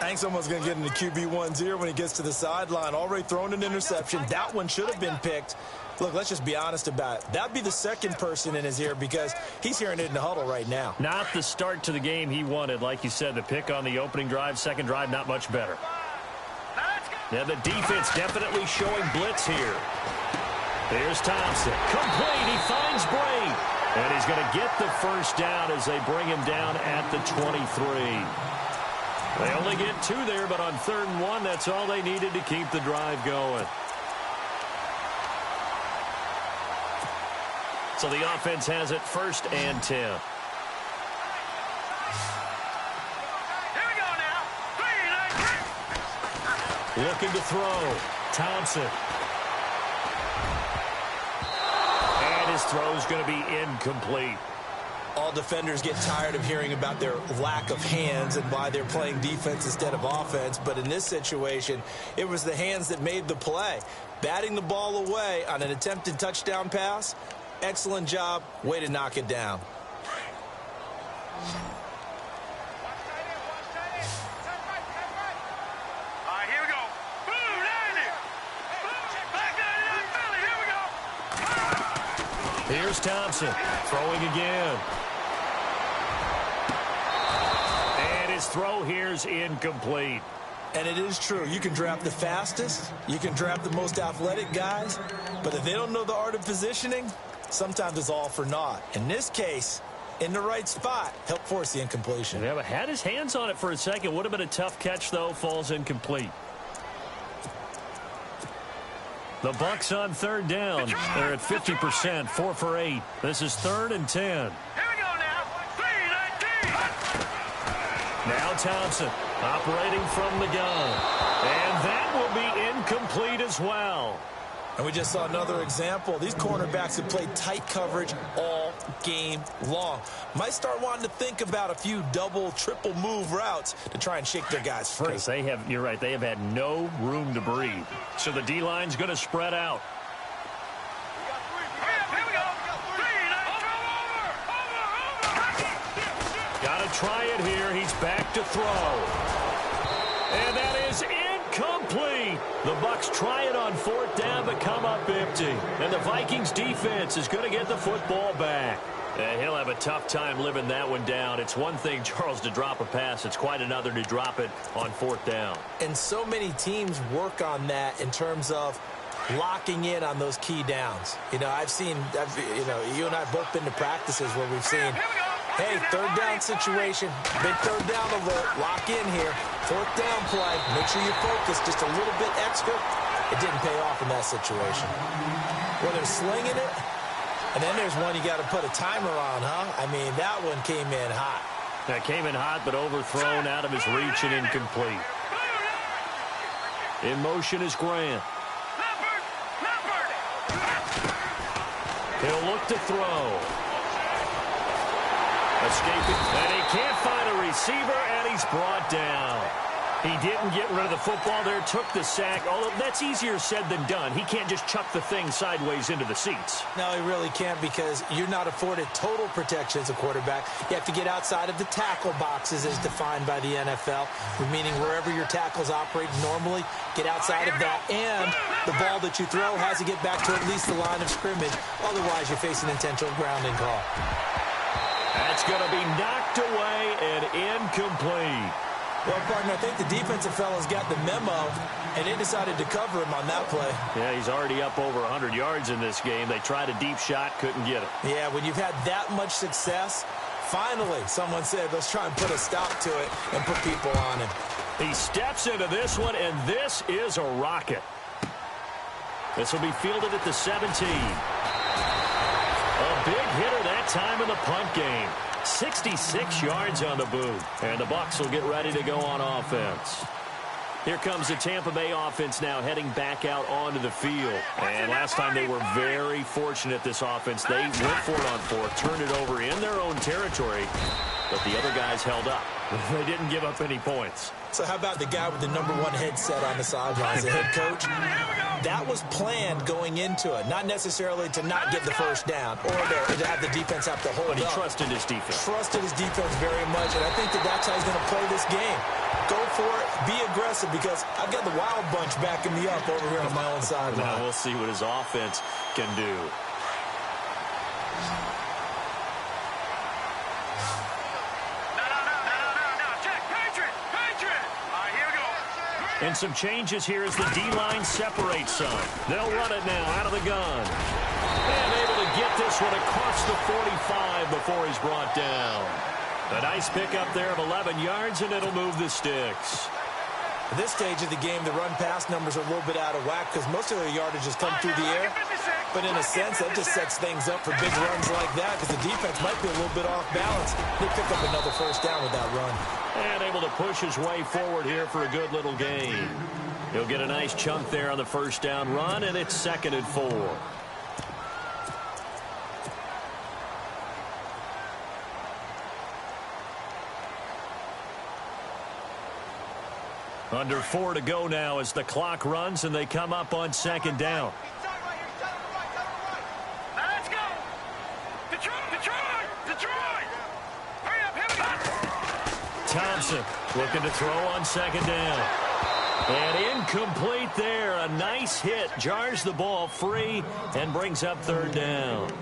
I think someone's going to get into QB1's ear when he gets to the sideline. Already thrown an interception. That one should have been picked. Look, let's just be honest about it. That'd be the second person in his ear because he's hearing it in the huddle right now. Not the start to the game he wanted. Like you said, the pick on the opening drive, second drive, not much better. Now the defense definitely showing blitz here. Here's Thompson. Complete. He finds Bray. And he's going to get the first down as they bring him down at the 23. They only get 2 there, but on 3rd and 1, that's all they needed to keep the drive going. So the offense has it 1st and 10. Here we go now. Looking to throw. Thompson. His throw is going to be incomplete. All defenders get tired of hearing about their lack of hands and why they're playing defense instead of offense. But in this situation, it was the hands that made the play. Batting the ball away on an attempted touchdown pass. Excellent job. Way to knock it down. Here's Thompson throwing again. his throw here's incomplete. And it is true. You can draft the fastest. You can draft the most athletic guys. But if they don't know the art of positioning, sometimes it's all for naught. In this case, in the right spot, help force the incompletion. Yeah, but had his hands on it for a second. Would have been a tough catch, though. Falls incomplete. The Bucs on third down. They're at 50%, 4 for 8. This is 3rd and 10. Here we go now. 3-19. Now Thompson operating from the gun. And that will be incomplete as well. And we just saw another example. These cornerbacks have played tight coverage all game long. Might start wanting to think about a few double, triple move routes to try and shake their guys free. Because they have, you're right, they have had no room to breathe. So the D-line's going to spread out. Here we go. 3-19. Got to try it here. He's back to throw. And that is incomplete. The Bucs try it on 4th down, but come up empty. And the Vikings defense is going to get the football back. And he'll have a tough time living that one down. It's one thing, Charles, to drop a pass. It's quite another to drop it on 4th down. And so many teams work on that in terms of locking in on those key downs. You know, you and I have both been to practices where we've seen, hey, 3rd down situation, big 3rd down alert, lock in here, 4th down play, make sure you focus just a little bit extra. It didn't pay off in that situation. Well, they're slinging it, and then there's one you got to put a timer on, huh? I mean, that one came in hot. That came in hot, but overthrown out of his reach and incomplete. In motion is Grant. He'll look to throw. Escaping, and he can't find a receiver, and he's brought down. He didn't get rid of the football there, took the sack. Although that's easier said than done. He can't just chuck the thing sideways into the seats. No, he really can't, because you're not afforded total protection as a quarterback. You have to get outside of the tackle boxes as defined by the NFL, meaning wherever your tackles operate normally, get outside of that. And the ball that you throw has to get back to at least the line of scrimmage. Otherwise, you're facing intentional grounding call. That's going to be knocked away and incomplete. Well, partner, I think the defensive fellas got the memo, and they decided to cover him on that play. Yeah, he's already up over 100 yards in this game. They tried a deep shot, couldn't get it. Yeah, when you've had that much success, finally someone said, let's try and put a stop to it and put people on him. He steps into this one, and this is a rocket. This will be fielded at the 17. A big hitter that time in the punt game. 66 yards on the boot. And the Bucs will get ready to go on offense. Here comes the Tampa Bay offense now heading back out onto the field. And last time they were very fortunate, this offense. They went for it on 4th, turned it over in their own territory, but the other guys held up. They didn't give up any points. So how about the guy with the #1 headset on the sidelines, the head coach? That was planned going into it, not necessarily to not get the first down or to have the defense have to hold up. But he trusted his defense. Trusted his defense very much, and I think that's how he's going to play this game. Go for it, be aggressive, because I've got the Wild Bunch backing me up over here on my own sideline. Now we'll see what his offense can do. And some changes here as the D-line separates some. They'll run it now out of the gun. And able to get this one across the 45 before he's brought down. A nice pickup there of 11 yards, and it'll move the sticks. At this stage of the game, the run-pass numbers are a little bit out of whack because most of their yardage has come through the air. But in a sense, that just sets things up for big runs like that because the defense might be a little bit off balance. They pick up another first down with that run. And able to push his way forward here for a good little gain. He'll get a nice chunk there on the first down run, and it's 2nd and 4. Under 4 to go now as the clock runs and they come up on 2nd down. Let's go. Detroit. Hurry up, here we go. Thompson looking to throw on 2nd down. And incomplete there. A nice hit. Jars the ball free and brings up 3rd down.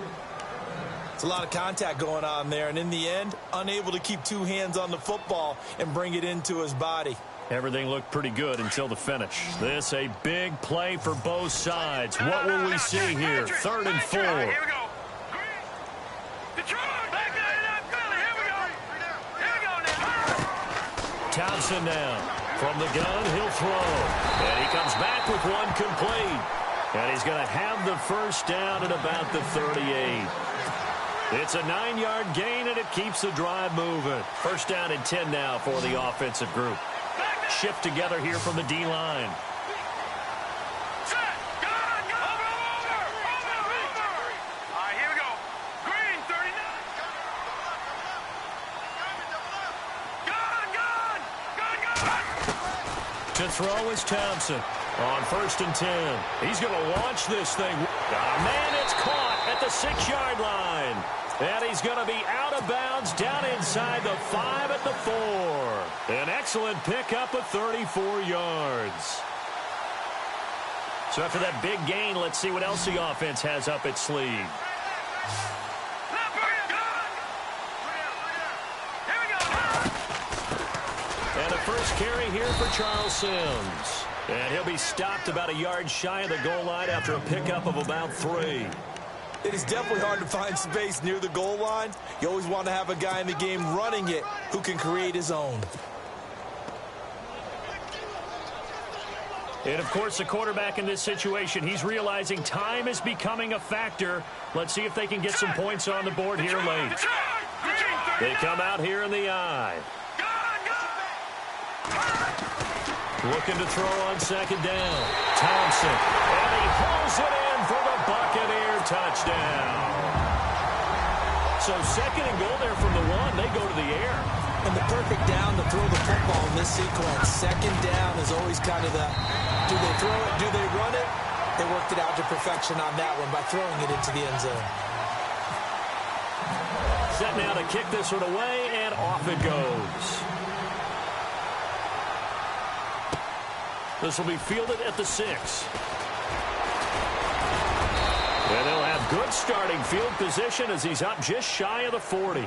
It's a lot of contact going on there, and in the end, unable to keep two hands on the football and bring it into his body. Everything looked pretty good until the finish. This a big play for both sides. What will we see here? 3rd and 4. Here we go. Detroit, back there. Here we go. Here we go now. Thompson now. From the gun, he'll throw. And he comes back with one complete. And he's going to have the first down at about the 38. It's a 9-yard gain, and it keeps the drive moving. First down and 10 now for the offensive group. Shift together here from the D-line. Set. Go. Over. All right, here we go. Green, 39. Gun. To throw is Thompson. On 1st and 10. He's going to launch this thing. Man, it's caught at the 6-yard line. And he's going to be out of bounds down inside the 5 at the 4. An excellent pickup of 34 yards. So after that big gain, let's see what else the offense has up its sleeve. And a first carry here for Charles Sims. And he'll be stopped about a yard shy of the goal line after a pickup of about 3. It is definitely hard to find space near the goal line. You always want to have a guy in the game running it who can create his own. And, of course, the quarterback in this situation, he's realizing time is becoming a factor. Let's see if they can get some points on the board here late. They come out here in the eye. Looking to throw on 2nd down. Thompson. And he hauls it in for the Buccaneer touchdown. So 2nd and goal there from the 1. They go to the air. And the perfect down to throw the football in this sequence. 2nd down is always kind of the, do they throw it, do they run it? They worked it out to perfection on that one by throwing it into the end zone. Set now to kick this one away, and off it goes. This will be fielded at the 6. And they'll have good starting field position as he's up just shy of the 40.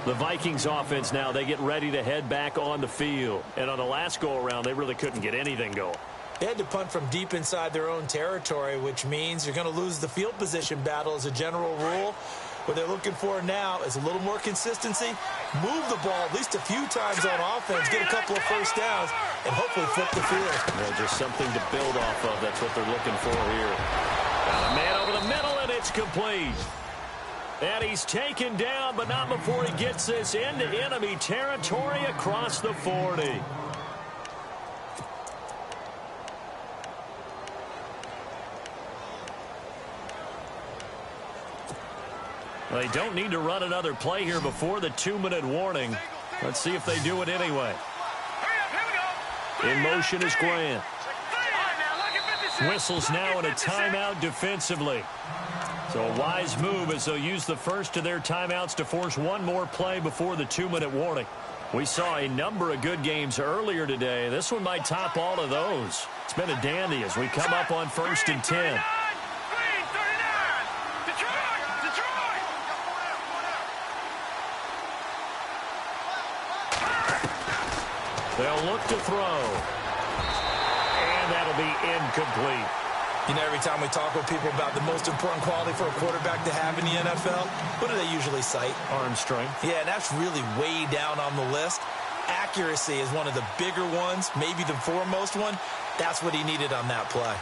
The Vikings offense now, they get ready to head back on the field. And on the last go-around, they really couldn't get anything going. They had to punt from deep inside their own territory, which means you're going to lose the field position battle as a general rule. What they're looking for now is a little more consistency, move the ball at least a few times on offense, get a couple of first downs, and hopefully flip the field. Well, just something to build off of. That's what they're looking for here. Got a man over the middle, and it's complete. And he's taken down, but not before he gets this into enemy territory across the 40. They don't need to run another play here before the 2-minute warning. Let's see if they do it anyway. In motion is Grant. Whistles now in a timeout defensively. So a wise move as they'll use the first of their timeouts to force one more play before the 2-minute warning. We saw a number of good games earlier today. This one might top all of those. It's been a dandy as we come up on 1st and 10. They'll look to throw. And that'll be incomplete. You know, every time we talk with people about the most important quality for a quarterback to have in the NFL, what do they usually cite? Arm strength. Yeah, and that's really way down on the list. Accuracy is one of the bigger ones, maybe the foremost one. That's what he needed on that play.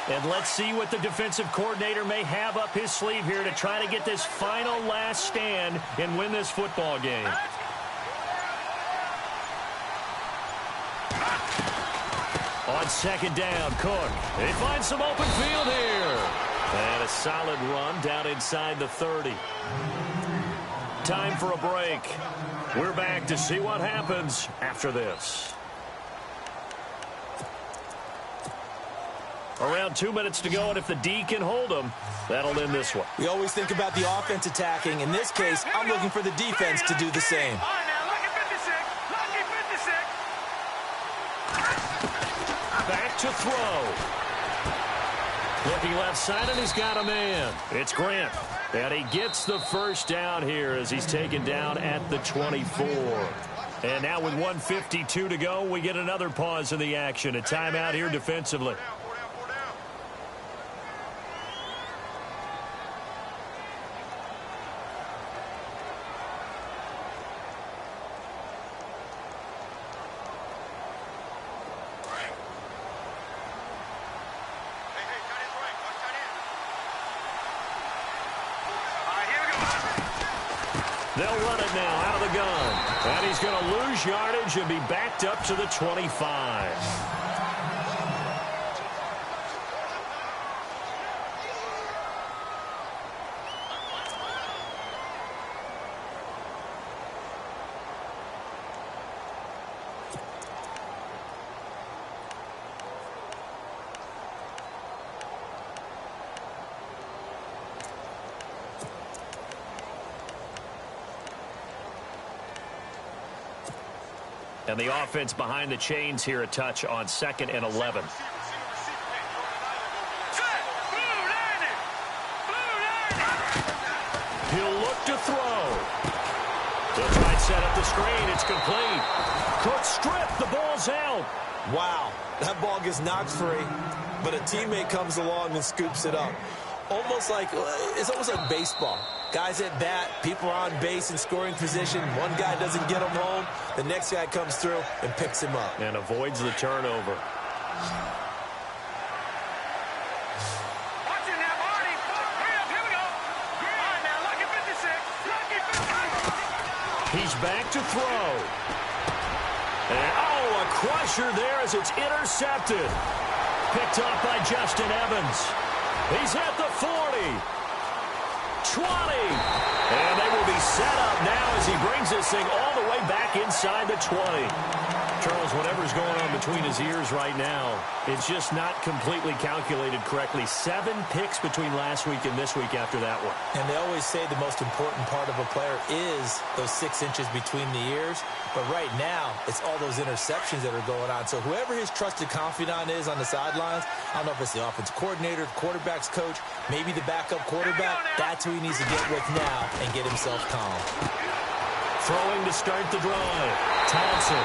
And let's see what the defensive coordinator may have up his sleeve here to try to get this final last stand and win this football game. On 2nd down, Cook. They find some open field here. And a solid run down inside the 30. Time for a break. We're back to see what happens after this. Around 2 minutes to go, and if the D can hold them, that'll end this one. We always think about the offense attacking. In this case, I'm looking for the defense to do the same. to throw. Looking left side, and he's got a man. It's Grant. And he gets the first down here as he's taken down at the 24. And now with 1:52 to go, we get another pause in the action. A timeout here defensively. They'll run it now out of the gun. And he's going to lose yardage and be backed up to the 25. And the offense behind the chains here a touch on 2nd and 11. He'll look to throw. They'll try and set up the screen. It's complete. Cook stripped. The ball's out. Wow, that ball gets knocked free, but a teammate comes along and scoops it up. It's almost like baseball. Guys at bat, people are on base in scoring position. One guy doesn't get him home. The next guy comes through and picks him up. And avoids the turnover. Watch it now, Marty. Hurry up, here we go. All right, now, lucky 56. Lucky 56. He's back to throw. And, a crusher there as it's intercepted. Picked off by Justin Evans. He's at the 40. 20. And they will be set up now as he brings this thing all the way back inside the 20. Charles, whatever's going on between his ears right now, it's just not completely calculated correctly. 7 picks between last week and this week after that one. And they always say the most important part of a player is those 6 inches between the ears. But right now, it's all those interceptions that are going on. So whoever his trusted confidant is on the sidelines, I don't know if it's the offensive coordinator, the quarterback's coach, maybe the backup quarterback, that's who he needs to get with now and get himself calm. Throwing to start the drive. Thompson.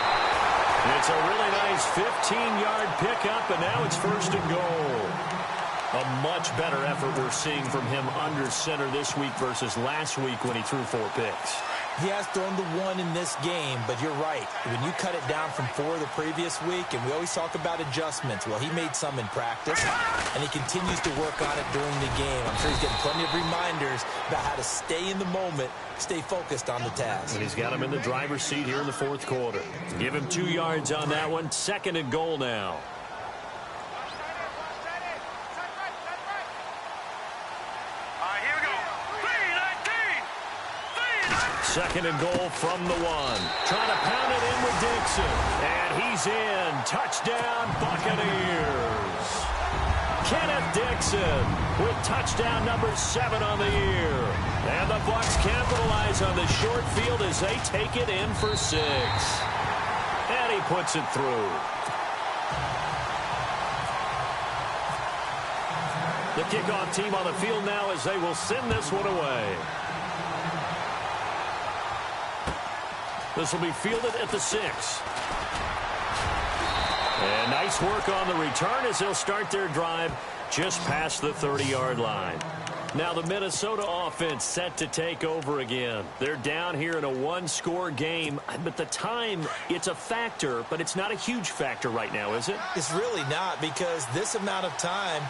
It's a really nice 15-yard pickup, and now it's 1st and goal. A much better effort we're seeing from him under center this week versus last week when he threw 4 picks. He has thrown the 1 in this game, but you're right. When you cut it down from 4 the previous week, and we always talk about adjustments, well, he made some in practice, and he continues to work on it during the game. I'm sure he's getting plenty of reminders about how to stay in the moment, stay focused on the task. And he's got him in the driver's seat here in the 4th quarter. Give him 2 yards on that one. 2nd and goal now. Second and goal from the 1. Trying to pound it in with Dixon. And he's in. Touchdown, Buccaneers. Kenneth Dixon with touchdown number 7 on the year. And the Bucs capitalize on the short field as they take it in for 6. And he puts it through. The kickoff team on the field now as they will send this one away. This will be fielded at the 6. And nice work on the return as they'll start their drive just past the 30-yard line. Now the Minnesota offense set to take over again. They're down here in a 1-score game, but the time, it's a factor, but it's not a huge factor right now, is it? It's really not, because this amount of time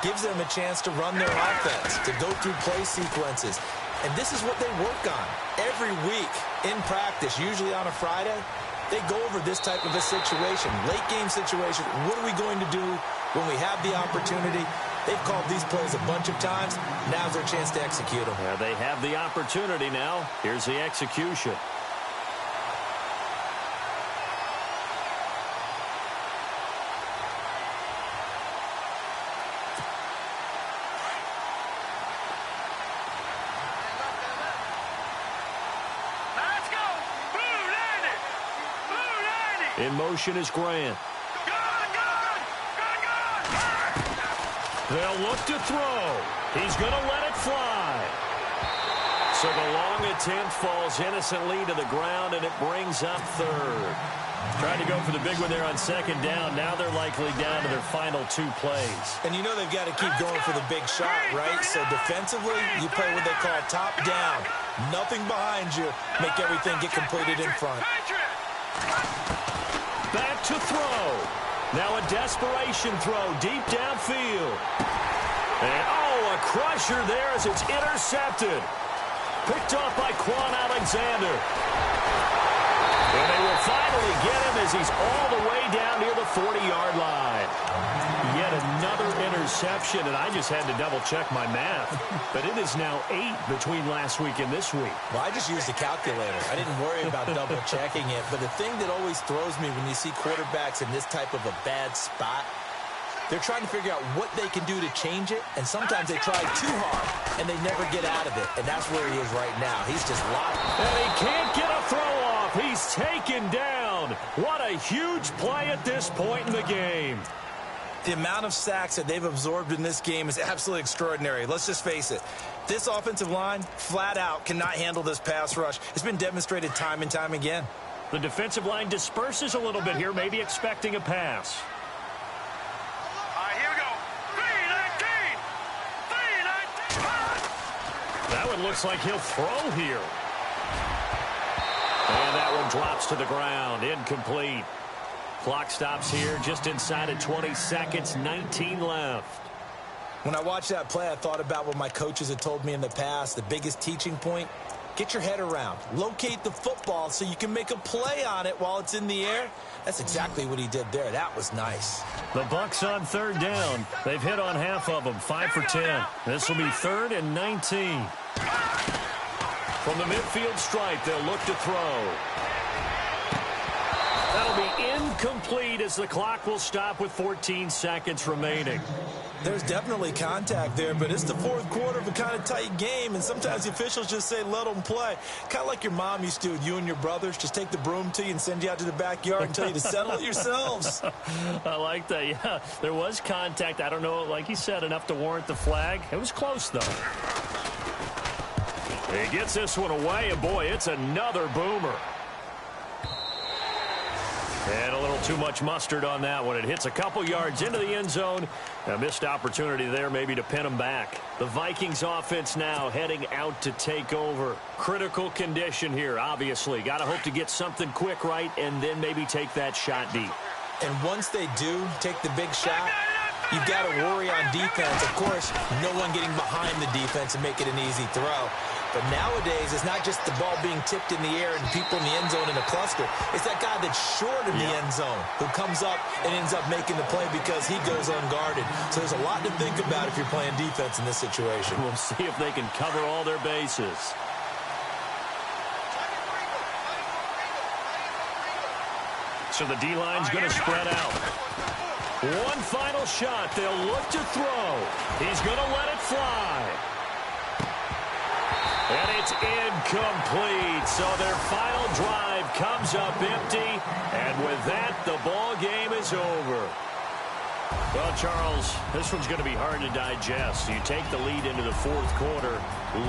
gives them a chance to run their offense, to go through play sequences. And this is what they work on every week in practice, usually on a Friday. They go over this type of a situation, late game situation. What are we going to do when we have the opportunity? They've called these plays a bunch of times. Now's their chance to execute them. Yeah, they have the opportunity now. Here's the execution. In motion is Grant. They'll look to throw. He's going to let it fly. So the long attempt falls innocently to the ground, and it brings up third. Tried to go for the big one there on second down. Now they're likely down to their final 2 plays. And you know they've got to keep going for the big shot, right? So defensively, you play what they call top down. Nothing behind you. Make everything get completed in front. Back to throw. Now a desperation throw deep downfield. And, a crusher there as it's intercepted. Picked off by Quan Alexander. And they will finally get him as he's all the way down near the 40-yard line. Yet another interception, and I just had to double-check my math. But it is now 8 between last week and this week. Well, I just used a calculator. I didn't worry about double-checking it. But the thing that always throws me when you see quarterbacks in this type of a bad spot, they're trying to figure out what they can do to change it, and sometimes they try too hard, and they never get out of it, and that's where he is right now. He's just locked. And he can't get a throw off. He's taken down. What a huge play at this point in the game. The amount of sacks that they've absorbed in this game is absolutely extraordinary. Let's just face it. This offensive line, flat out, cannot handle this pass rush. It's been demonstrated time and time again. The defensive line disperses a little bit here, maybe expecting a pass. That one looks like he'll throw here. And that one drops to the ground. Incomplete. Clock stops here just inside of 20 seconds, 19 left. When I watched that play, I thought about what my coaches had told me in the past. The biggest teaching point, get your head around. Locate the football so you can make a play on it while it's in the air. That's exactly what he did there. That was nice. The Bucs on third down. They've hit on half of them, 5 for 10. This will be 3rd and 19. From the midfield stripe, they'll look to throw. That'll be incomplete as the clock will stop with 14 seconds remaining. There's definitely contact there, but it's the 4th quarter of a kind of tight game, and sometimes the officials just say, let them play. Kind of like your mom used to with you and your brothers. Just take the broom to you and send you out to the backyard and tell you to settle it yourselves. I like that, yeah. There was contact. I don't know, like you said, enough to warrant the flag. It was close, though. He gets this one away, and boy, it's another boomer. And a little too much mustard on that one. It hits a couple yards into the end zone. A missed opportunity there maybe to pin them back. The Vikings offense now heading out to take over. Critical condition here, obviously. Got to hope to get something quick right and then maybe take that shot deep. And once they do take the big shot, you've got to worry on defense. Of course, no one getting behind the defense and make it an easy throw. But nowadays, it's not just the ball being tipped in the air and people in the end zone in a cluster. It's that guy that's short in the end zone who comes up and ends up making the play because he goes unguarded. So there's a lot to think about if you're playing defense in this situation. We'll see if they can cover all their bases. So the D-line's going to spread out. One final shot. They'll look to throw. He's going to let it fly. And it's incomplete. So their final drive comes up empty. And with that, the ball game is over. Well, Charles, this one's going to be hard to digest. You take the lead into the 4th quarter,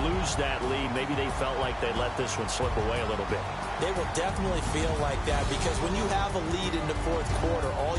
lose that lead. Maybe they felt like they let this one slip away a little bit. They will definitely feel like that because when you have a lead in the 4th quarter, all